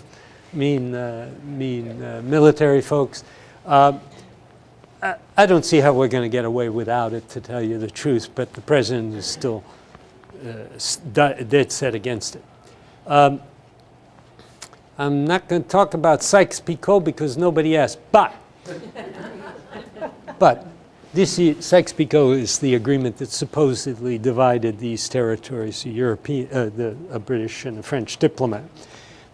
Speaker 2: military folks. I don't see how we're going to get away without it, to tell you the truth, but the president is still dead set against it. I'm not going to talk about Sykes-Picot because nobody asked, but this Sykes-Picot is the agreement that supposedly divided these territories, a British and a French diplomat.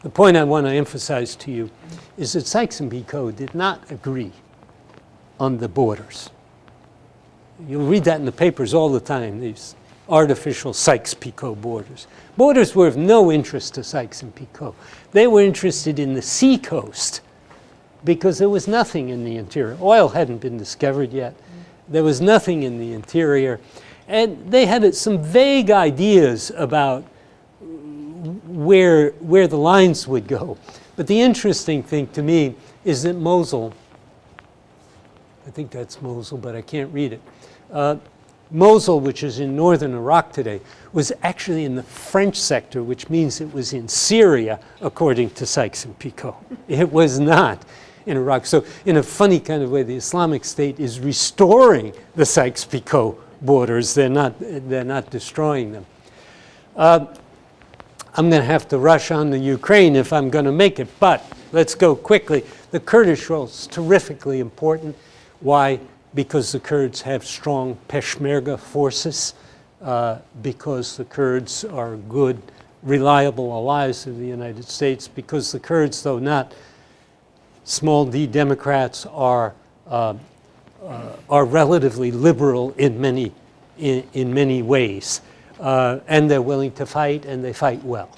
Speaker 2: The point I want to emphasize to you is that Sykes and Picot did not agree on the borders. You'll read that in the papers all the time, these artificial Sykes-Picot borders. Borders were of no interest to Sykes and Picot. They were interested in the sea coast because there was nothing in the interior. Oil hadn't been discovered yet. There was nothing in the interior. And they had some vague ideas about where the lines would go. But the interesting thing to me is that Mosul, I think that's Mosul, but I can't read it. Mosul, which is in northern Iraq today, was actually in the French sector, which means it was in Syria, according to Sykes and Picot. It was not in Iraq. So in a funny kind of way, the Islamic State is restoring the Sykes-Picot borders. They're not destroying them. I'm going to have to rush on to Ukraine if I'm going to make it, but let's go quickly. The Kurdish Rule is terrifically important. Why? Because the Kurds have strong Peshmerga forces, because the Kurds are good, reliable allies of the United States, because the Kurds, though not small d Democrats, are relatively liberal in many ways, and they're willing to fight, and they fight well.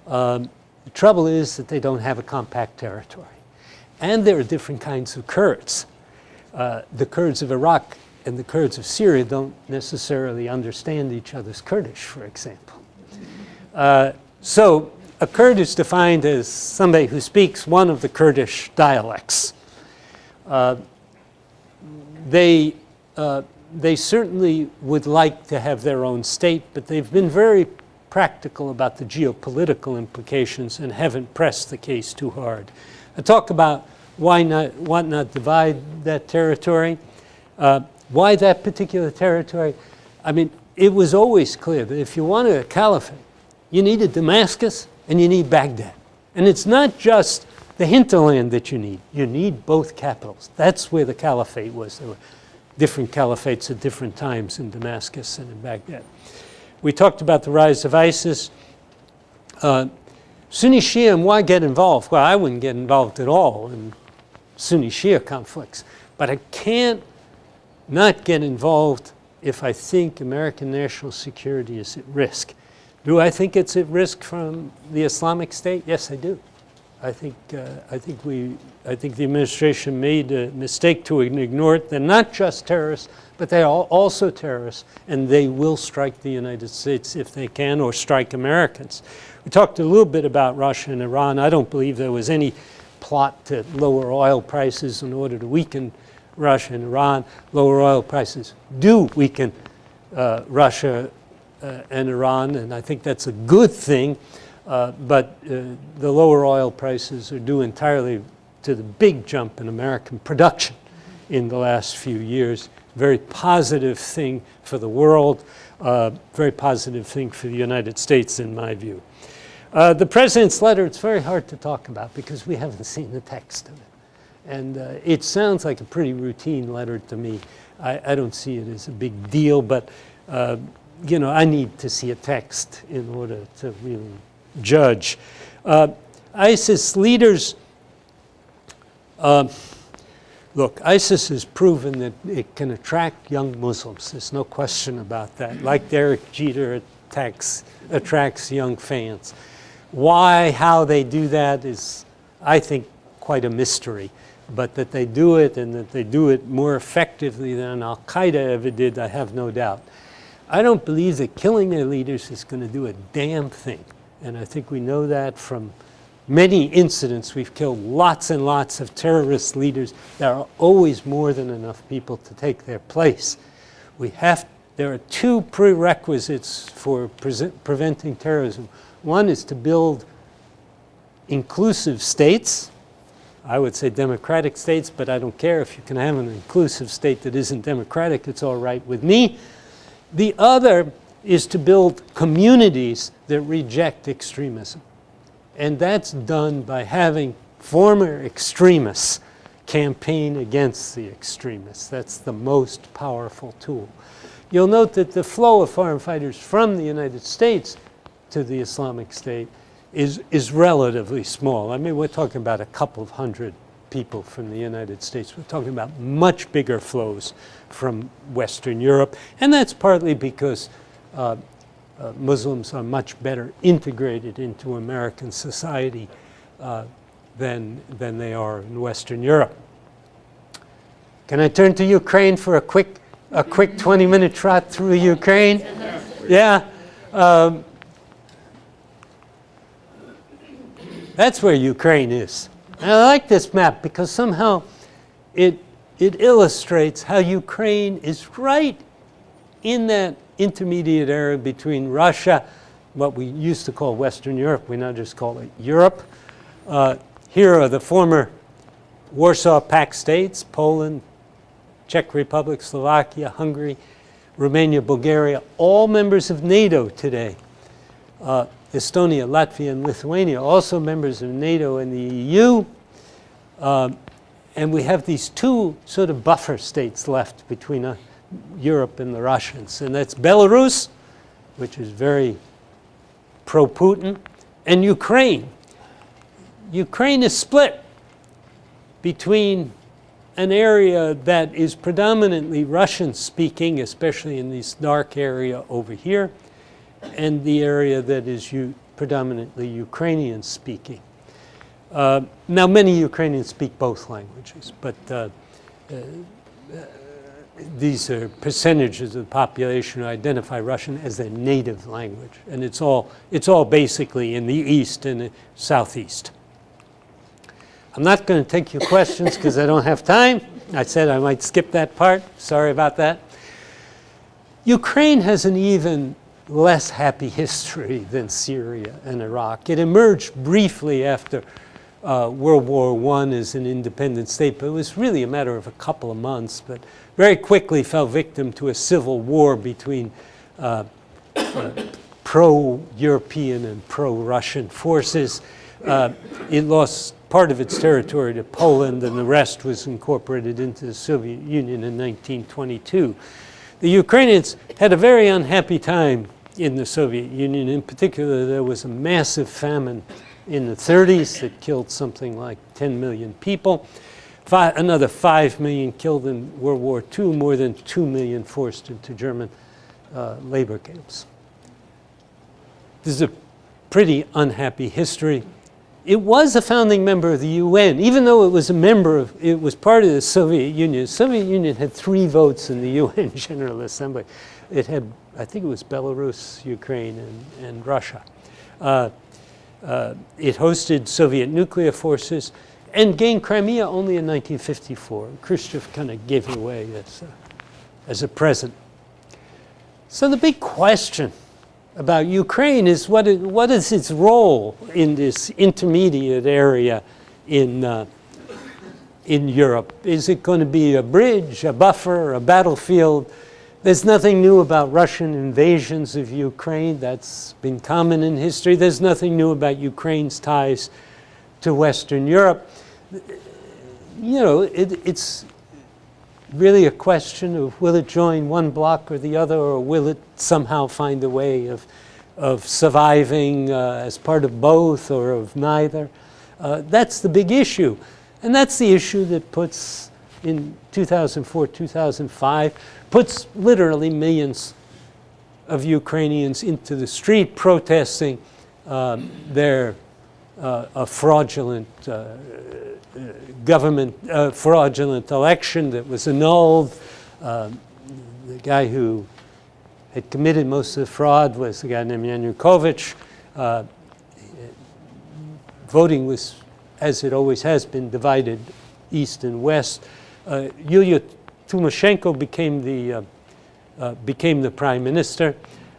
Speaker 2: The trouble is that they don't have a compact territory, and there are different kinds of Kurds. The Kurds of Iraq and the Kurds of Syria don't necessarily understand each other's Kurdish, for example. So a Kurd is defined as somebody who speaks one of the Kurdish dialects. They certainly would like to have their own state, but they've been very practical about the geopolitical implications and haven't pressed the case too hard. I talk about why not divide that territory? Why that particular territory? I mean, it was always clear that if you wanted a caliphate, you needed Damascus and you need Baghdad. And it's not just the hinterland that you need. You need both capitals. That's where the caliphate was. There were different caliphates at different times in Damascus and in Baghdad. We talked about the rise of ISIS. Sunni Shia, and why get involved? Well, I wouldn't get involved at all in Sunni Shia conflicts, but I can't not get involved if I think American national security is at risk. Do I think it's at risk from the Islamic State? Yes, I do. I think the administration made a mistake to ignore it. They're not just terrorists, but they are also terrorists, and they will strike the United States if they can, or strike Americans. We talked a little bit about Russia and Iran. I don't believe there was any plot to lower oil prices in order to weaken Russia and Iran. Lower oil prices do weaken Russia and Iran, and I think that's a good thing. But the lower oil prices are due entirely to the big jump in American production in the last few years. Very positive thing for the world, very positive thing for the United States, in my view. The president's letter, it's very hard to talk about because we haven't seen the text of it. And it sounds like a pretty routine letter to me. I don't see it as a big deal, but you know, I need to see a text in order to really judge. ISIS leaders, look, ISIS has proven that it can attract young Muslims. There's no question about that. Like Derek Jeter attracts young fans. Why, how they do that is, I think, quite a mystery. But that they do it, and that they do it more effectively than Al-Qaeda ever did, I have no doubt. I don't believe that killing their leaders is going to do a damn thing And I think we know that from many incidents. We've killed lots and lots of terrorist leaders. There are always more than enough people to take their place. There are two prerequisites for preventing terrorism. One is to build inclusive states. I would say democratic states, but I don't care if you can have an inclusive state that isn't democratic. It's all right with me. The other is to build communities that reject extremism. And that's done by having former extremists campaign against the extremists. That's the most powerful tool. You'll note that the flow of foreign fighters from the United States to the Islamic State is relatively small. I mean, we're talking about a couple of hundred people from the United States. We're talking about much bigger flows from Western Europe. And that's partly because Muslims are much better integrated into American society than they are in Western Europe. Can I turn to Ukraine for a quick 20-minute trot through Ukraine? Yeah. That's where Ukraine is. And I like this map because somehow it illustrates how Ukraine is right in that intermediate area between Russia, what we used to call Western Europe, we now just call it Europe. Here are the former Warsaw Pact states: Poland, Czech Republic, Slovakia, Hungary, Romania, Bulgaria, all members of NATO today. Estonia, Latvia, and Lithuania, also members of NATO and the EU. And we have these two sort of buffer states left between Europe and the Russians. And that's Belarus, which is very pro-Putin, and Ukraine. Ukraine is split between an area that is predominantly Russian-speaking, especially in this dark area over here, and the area that is predominantly Ukrainian-speaking. Now, many Ukrainians speak both languages, but these are percentages of the population who identify Russian as their native language, and it's all basically in the east and the southeast. I'm not going to take your questions because I don't have time. I said I might skip that part. Sorry about that. Ukraine has an even less happy history than Syria and Iraq. It emerged briefly after World War I as an independent state, but it was really a matter of a couple of months, but very quickly fell victim to a civil war between pro-European and pro-Russian forces. It lost part of its territory to Poland, and the rest was incorporated into the Soviet Union in 1922. The Ukrainians had a very unhappy time in the Soviet Union. In particular, there was a massive famine in the 30s that killed something like 10 million people. Another 5 million killed in World War II, more than 2 million forced into German labor camps. This is a pretty unhappy history. It was a founding member of the UN, even though it was part of the Soviet Union. The Soviet Union had 3 votes in the UN General Assembly. It had, I think it was Belarus, Ukraine, and Russia. It hosted Soviet nuclear forces and gained Crimea only in 1954. Khrushchev kind of gave it away as a present. So the big question about Ukraine is what is its role in this intermediate area in Europe? Is it going to be a bridge, a buffer, a battlefield? There's nothing new about Russian invasions of Ukraine. That's been common in history. There's nothing new about Ukraine's ties to Western Europe. You know, it's really a question of will it join one bloc or the other, or will it somehow find a way of surviving as part of both or of neither? That's the big issue. And that's the issue that puts, in 2004, 2005, puts literally millions of Ukrainians into the street protesting their fraudulent fraudulent election that was annulled. The guy who had committed most of the fraud was a guy named Yanukovych. voting was, as it always has been, divided east and west. Yulia Tymoshenko became the prime minister,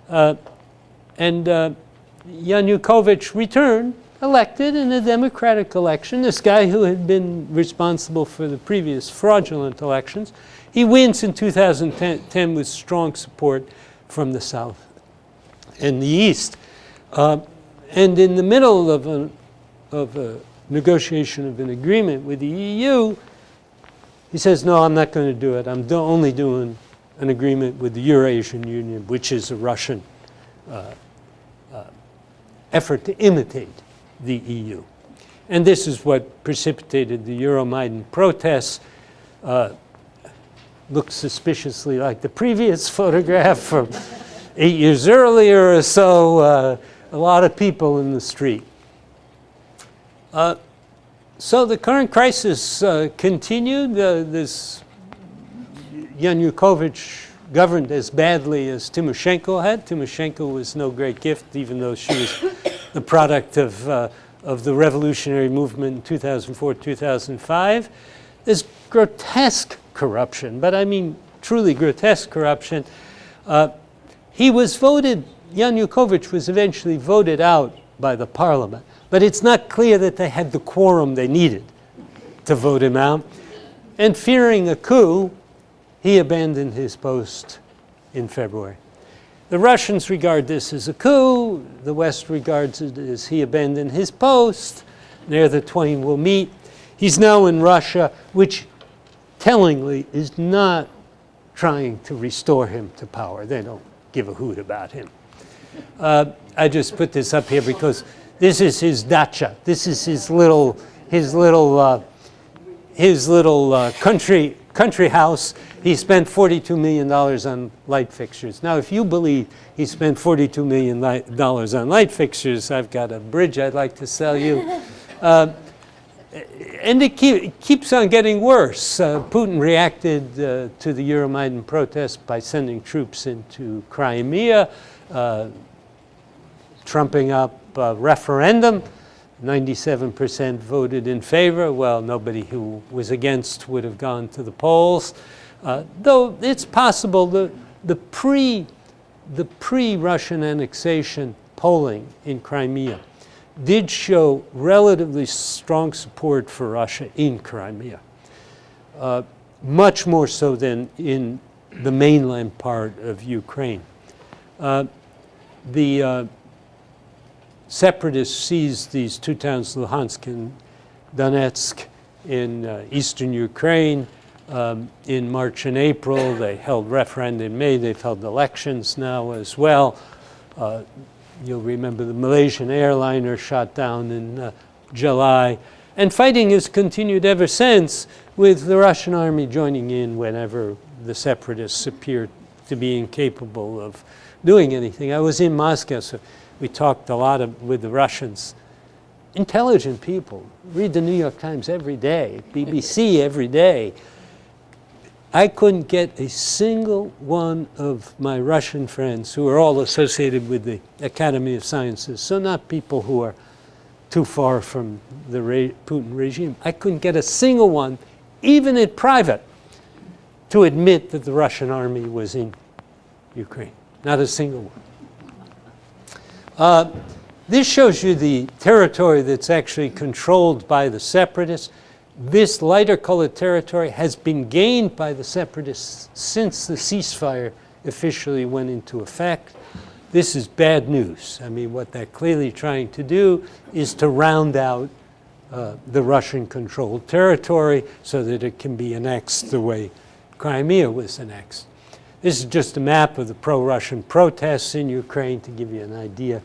Speaker 2: and Yanukovych returned, elected in a democratic election. This guy who had been responsible for the previous fraudulent elections, he wins in 2010 with strong support from the South and the East. And in the middle of a negotiation of an agreement with the EU, he says, no, I'm not going to do it. I'm only doing an agreement with the Eurasian Union, which is a Russian effort to imitate the EU. And this is what precipitated the Euromaidan protests. Looks suspiciously like the previous photograph from 8 years earlier or so. A lot of people in the street. So the current crisis continued. This Yanukovych governed as badly as Tymoshenko had. Tymoshenko was no great gift, even though she was the product of the revolutionary movement in 2004, 2005. There's grotesque corruption, but I mean truly grotesque corruption. Yanukovych was eventually voted out by the parliament, but it's not clear that they had the quorum they needed to vote him out. And fearing a coup, he abandoned his post in February. The Russians regard this as a coup. The West regards it as he abandoned his post. There the twain will meet. He's now in Russia, which tellingly is not trying to restore him to power. They don't give a hoot about him. I just put this up here because this is his dacha. This is his little country house. He spent $42 million on light fixtures. Now, if you believe he spent $42 million on light fixtures, I've got a bridge I'd like to sell you. And it keeps on getting worse. Putin reacted to the Euromaidan protests by sending troops into Crimea, trumping up a referendum. 97% voted in favor. Well, nobody who was against would have gone to the polls. Though it's possible the pre-Russian annexation polling in Crimea did show relatively strong support for Russia in Crimea, much more so than in the mainland part of Ukraine. The separatists seized these two towns, Luhansk and Donetsk, in eastern Ukraine in March and April. They held referenda in May. They've held elections now as well. You'll remember the Malaysian airliner shot down in July. And fighting has continued ever since, with the Russian army joining in whenever the separatists appear to be incapable of doing anything. I was in Moscow, so we talked a lot with the Russians. Intelligent people. Read the New York Times every day, BBC every day. I couldn't get a single one of my Russian friends who are all associated with the Academy of Sciences, so not people who are too far from the Putin regime. I couldn't get a single one, even in private, to admit that the Russian army was in Ukraine. Not a single one. This shows you the territory that's actually controlled by the separatists. This lighter colored territory has been gained by the separatists since the ceasefire officially went into effect. This is bad news. I mean, what they're clearly trying to do is to round out the Russian-controlled territory so that it can be annexed the way Crimea was annexed. This is just a map of the pro-Russian protests in Ukraine to give you an idea.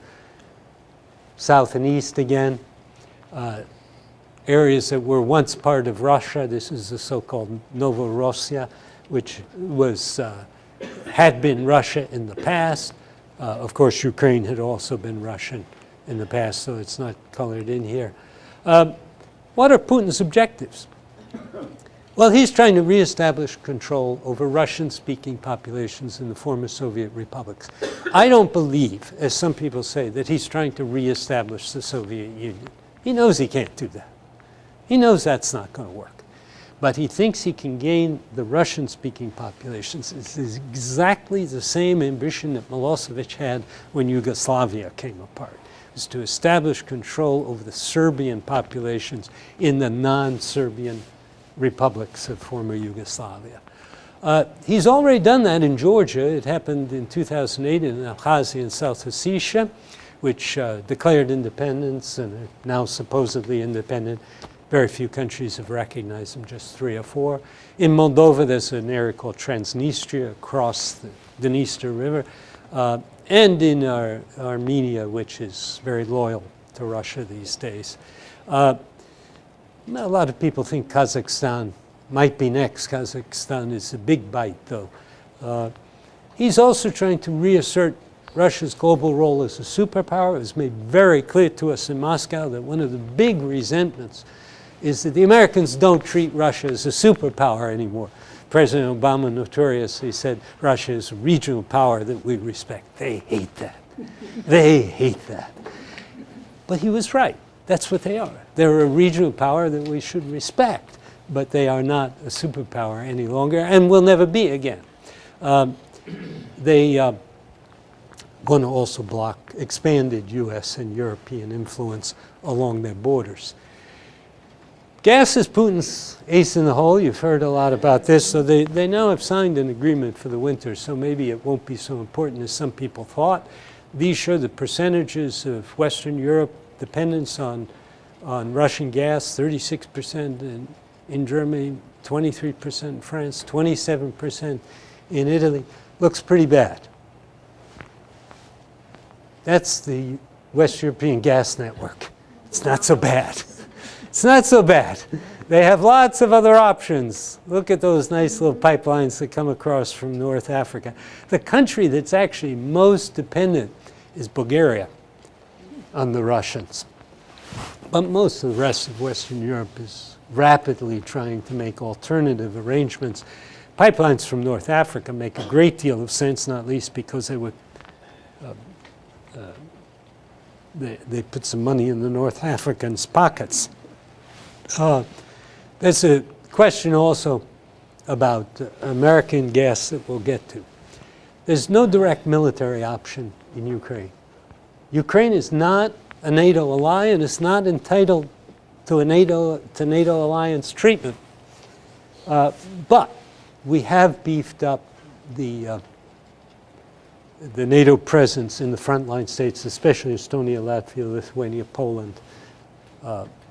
Speaker 2: South and east again. Areas that were once part of Russia. This is the so-called Novorossiya, which had been Russia in the past. Of course, Ukraine had also been Russian in the past, so it's not colored in here. What are Putin's objectives? Well, he's trying to reestablish control over Russian-speaking populations in the former Soviet republics. I don't believe, as some people say, that he's trying to reestablish the Soviet Union. He knows he can't do that. He knows that's not going to work. But he thinks he can gain the Russian-speaking populations. It's exactly the same ambition that Milosevic had when Yugoslavia came apart. It was to establish control over the Serbian populations in the non-Serbian republics of former Yugoslavia. He's already done that in Georgia. It happened in 2008 in Abkhazia and South Ossetia, which declared independence and are now supposedly independent. Very few countries have recognized them, just 3 or 4. In Moldova, there's an area called Transnistria across the Dniester River. And in Armenia, which is very loyal to Russia these days. A lot of people think Kazakhstan might be next. Kazakhstan is a big bite, though. He's also trying to reassert Russia's global role as a superpower. It was made very clear to us in Moscow that one of the big resentments is that the Americans don't treat Russia as a superpower anymore. President Obama notoriously said Russia is a regional power that we respect. They hate that. They hate that. But he was right. That's what they are. They're a regional power that we should respect, but they are not a superpower any longer and will never be again. They going to also block expanded U.S. and European influence along their borders. Gas is Putin's ace in the hole. You've heard a lot about this. So they now have signed an agreement for the winter, so maybe it won't be so important as some people thought. These show the percentages of Western Europe dependence on Russian gas, 36% in Germany, 23% in France, 27% in Italy. Looks pretty bad. That's the West European gas network. It's not so bad. It's not so bad. They have lots of other options. Look at those nice little pipelines that come across from North Africa. The country that's actually most dependent is Bulgaria on the Russians. But most of the rest of Western Europe is rapidly trying to make alternative arrangements. Pipelines from North Africa make a great deal of sense, not least because they would they put some money in the North Africans' pockets. There's a question also about American gas that we'll get to. There's no direct military option in Ukraine. Ukraine is not a NATO ally and it's not entitled to a NATO alliance treatment. But we have beefed up the NATO presence in the frontline states, especially Estonia, Latvia, Lithuania, Poland,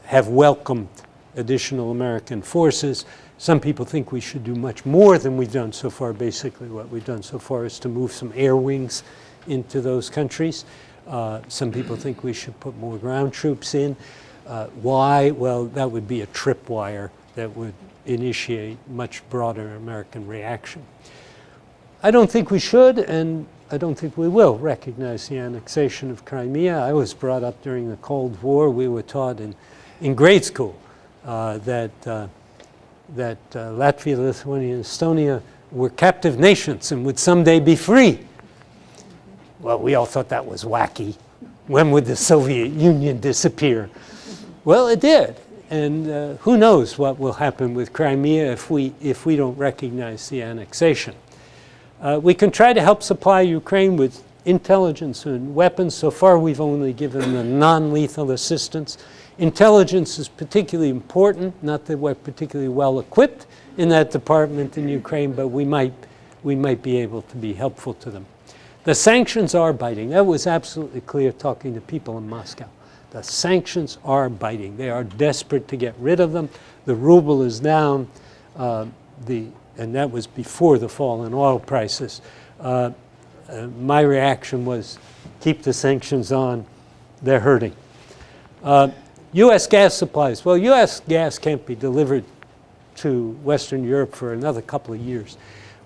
Speaker 2: have welcomed additional American forces. Some people think we should do much more than we've done so far. Basically, what we've done so far is to move some air wings into those countries. Some people think we should put more ground troops in. Why? Well, that would be a tripwire that would initiate much broader American reaction. I don't think we should, and I don't think we will recognize the annexation of Crimea. I was brought up during the Cold War. We were taught in grade school that Latvia, Lithuania, and Estonia were captive nations and would someday be free. Well, we all thought that was wacky. When would the Soviet Union disappear? Well, it did. And who knows what will happen with Crimea if we don't recognize the annexation. We can try to help supply Ukraine with intelligence and weapons. So far, we've only given them non-lethal assistance. Intelligence is particularly important, not that we're particularly well equipped in that department in Ukraine, but we might be able to be helpful to them. The sanctions are biting. That was absolutely clear talking to people in Moscow. The sanctions are biting. They are desperate to get rid of them. The ruble is down, and that was before the fall in oil prices. My reaction was, keep the sanctions on. They're hurting. U.S. gas supplies. Well, U.S. gas can't be delivered to Western Europe for another couple of years.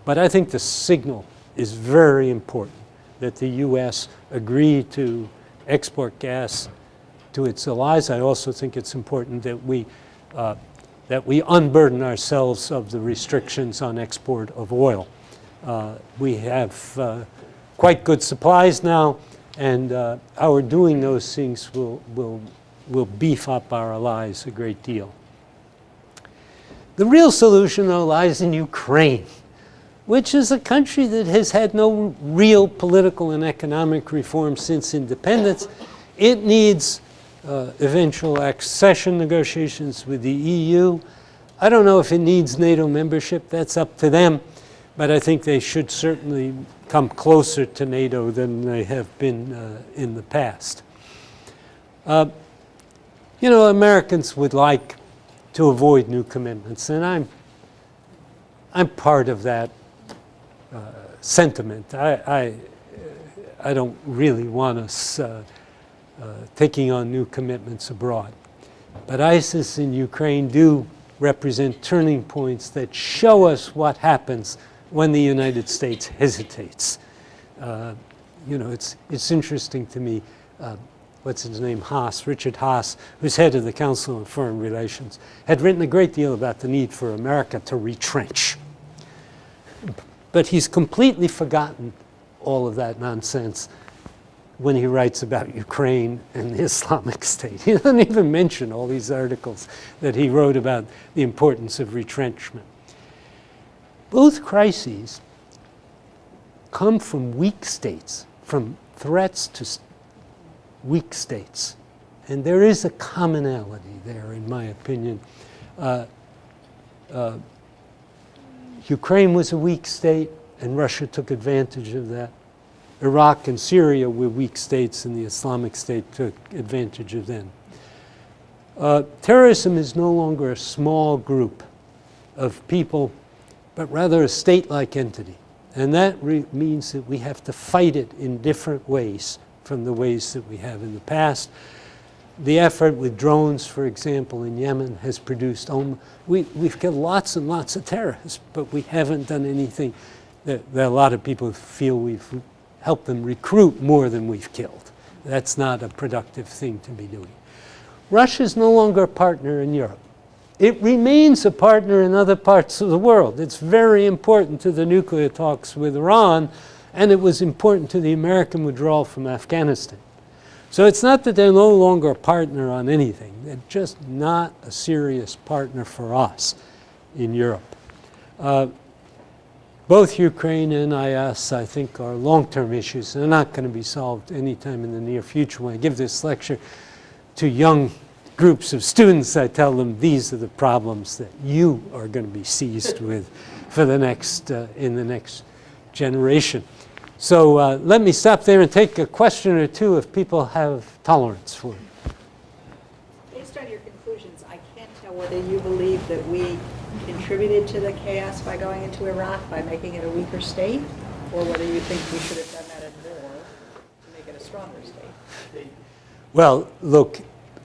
Speaker 2: But I think the signal is very important that the U.S. agree to export gas to its allies. I also think it's important that we unburden ourselves of the restrictions on export of oil. We have quite good supplies now, and our doing those things will will beef up our allies a great deal. The real solution, though, lies in Ukraine, which is a country that has had no real political and economic reform since independence. It needs eventual accession negotiations with the EU. I don't know if it needs NATO membership. That's up to them. But I think they should certainly come closer to NATO than they have been in the past. You know, Americans would like to avoid new commitments, and I'm part of that sentiment. I don't really want us taking on new commitments abroad. But ISIS in Ukraine do represent turning points that show us what happens when the United States hesitates. You know, it's interesting to me, what's his name, Haas, Richard Haas, who's head of the Council on Foreign Relations, had written a great deal about the need for America to retrench. But he's completely forgotten all of that nonsense when he writes about Ukraine and the Islamic State. He doesn't even mention all these articles that he wrote about the importance of retrenchment. Both crises come from weak states, from threats to weak states. And there is a commonality there, in my opinion. Ukraine was a weak state, and Russia took advantage of that. Iraq and Syria were weak states, and the Islamic State took advantage of them. Terrorism is no longer a small group of people, but rather a state-like entity. And that means that we have to fight it in different ways from the ways that we have in the past. The effort with drones, for example, in Yemen has produced, we've killed lots and lots of terrorists, but we haven't done anything that a lot of people feel we've helped them recruit more than we've killed. That's not a productive thing to be doing. Russia is no longer a partner in Europe. It remains a partner in other parts of the world. It's very important to the nuclear talks with Iran, and it was important to the American withdrawal from Afghanistan. So it's not that they're no longer a partner on anything. They're just not a serious partner for us in Europe. Both Ukraine and IS, I think, are long-term issues. They're not going to be solved anytime in the near future. When I give this lecture to young groups of students, I tell them these are the problems that you are going to be seized with for the next, in the next generation. So let me stop there and take a question or two if people have tolerance for it.
Speaker 3: Based on your conclusions, I can't tell whether you believe that we contributed to the chaos by going into Iraq, by making it a weaker state, or whether you think we should have done that and more to make it a stronger state.
Speaker 2: Well, look,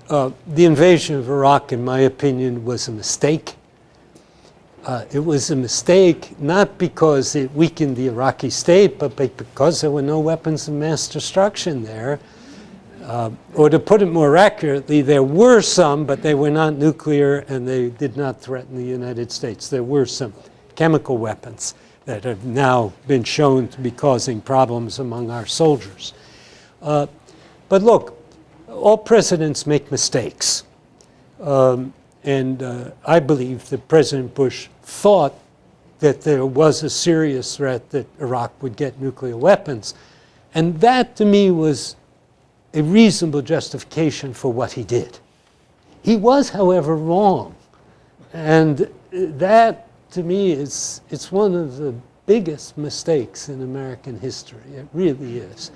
Speaker 2: the invasion of Iraq, in my opinion, was a mistake. It was a mistake not because it weakened the Iraqi state, but because there were no weapons of mass destruction there. Or to put it more accurately, there were some, but they were not nuclear and they did not threaten the United States. There were some chemical weapons that have now been shown to be causing problems among our soldiers. But look, all presidents make mistakes. And I believe that President Bush thought that there was a serious threat that Iraq would get nuclear weapons. And that, to me, was a reasonable justification for what he did. He was, however, wrong. And that, to me, it's one of the biggest mistakes in American history. It really is.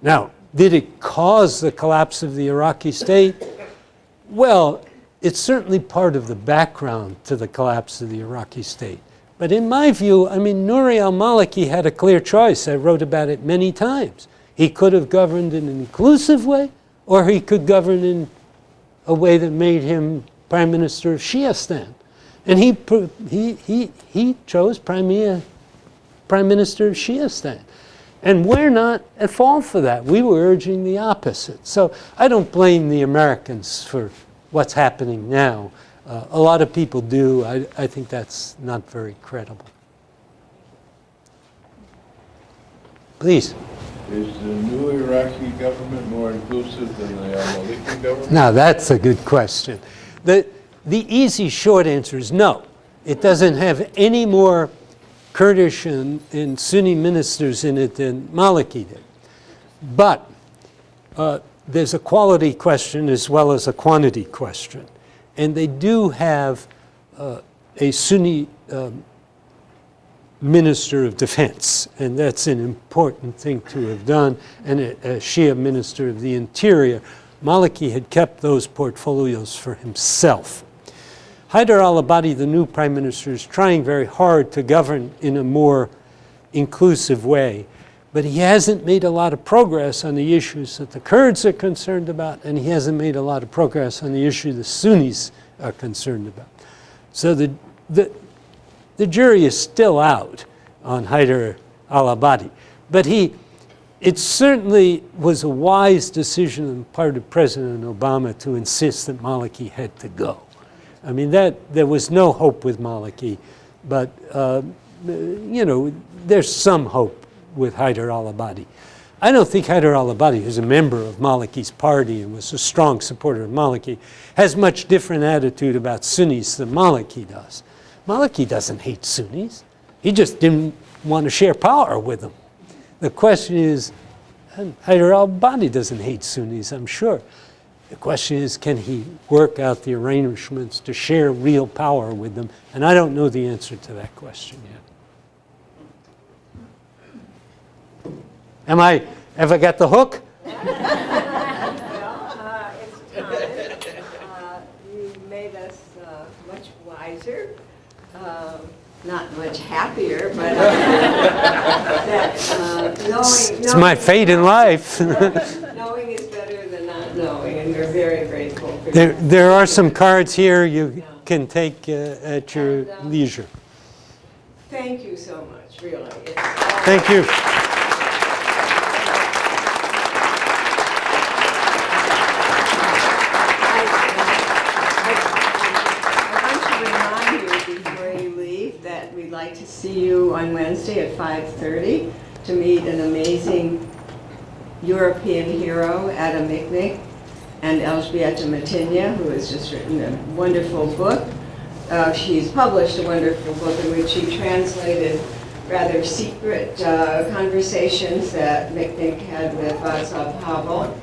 Speaker 2: Now, did it cause the collapse of the Iraqi state? Well, it's certainly part of the background to the collapse of the Iraqi state. But in my view, I mean, Nouri al-Maliki had a clear choice. I wrote about it many times. He could have governed in an inclusive way, or he could govern in a way that made him Prime Minister of Shiistan. And he chose Prime Minister of Shiistan. And we're not at fault for that. We were urging the opposite. So I don't blame the Americans for what's happening now. A lot of people do. I think that's not very credible. Please.
Speaker 12: Is the new Iraqi government more inclusive than the Maliki government?
Speaker 2: Now, that's a good question. The easy short answer is no. It doesn't have any more Kurdish and Sunni ministers in it than Maliki did. But there's a quality question as well as a quantity question. And they do have a Sunni minister of defense, and that's an important thing to have done, and a Shia minister of the interior. Maliki had kept those portfolios for himself. Haider al-Abadi, the new prime minister, is trying very hard to govern in a more inclusive way, but he hasn't made a lot of progress on the issues that the Kurds are concerned about, and he hasn't made a lot of progress on the issue the Sunnis are concerned about. So the jury is still out on Haider al-Abadi, but it certainly was a wise decision on the part of President Obama to insist that Maliki had to go. I mean, there was no hope with Maliki, but you know, there's some hope with Haider al-Abadi. I don't think Haider al-Abadi, who's a member of Maliki's party and was a strong supporter of Maliki, has much different attitude about Sunnis than Maliki does. Maliki doesn't hate Sunnis. He just didn't want to share power with them. The question is, Haider al-Abadi doesn't hate Sunnis, I'm sure. The question is, can he work out the arrangements to share real power with them? And I don't know the answer to that question yet. Have I got the hook?
Speaker 1: Well, it's time. You made us much wiser, not much happier, but
Speaker 2: It's my fate in life.
Speaker 1: knowing is better than not knowing, and we're very grateful for
Speaker 2: There are some cards here you can take at your leisure.
Speaker 1: Thank you so much, really.
Speaker 2: Thank you.
Speaker 1: We'd like to see you on Wednesday at 5:30 to meet an amazing European hero, Adam Miknik, and Elżbieta Matynia, who has just written a wonderful book. She's published a wonderful book in which she translated rather secret conversations that Miknik had with Václav Havel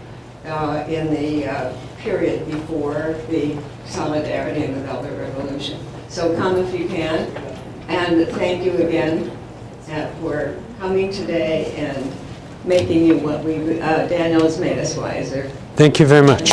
Speaker 1: in the period before the Solidarity and the Velvet Revolution. So come if you can. And thank you again for coming today and making you what Daniel has made us wiser.
Speaker 2: Thank you very much.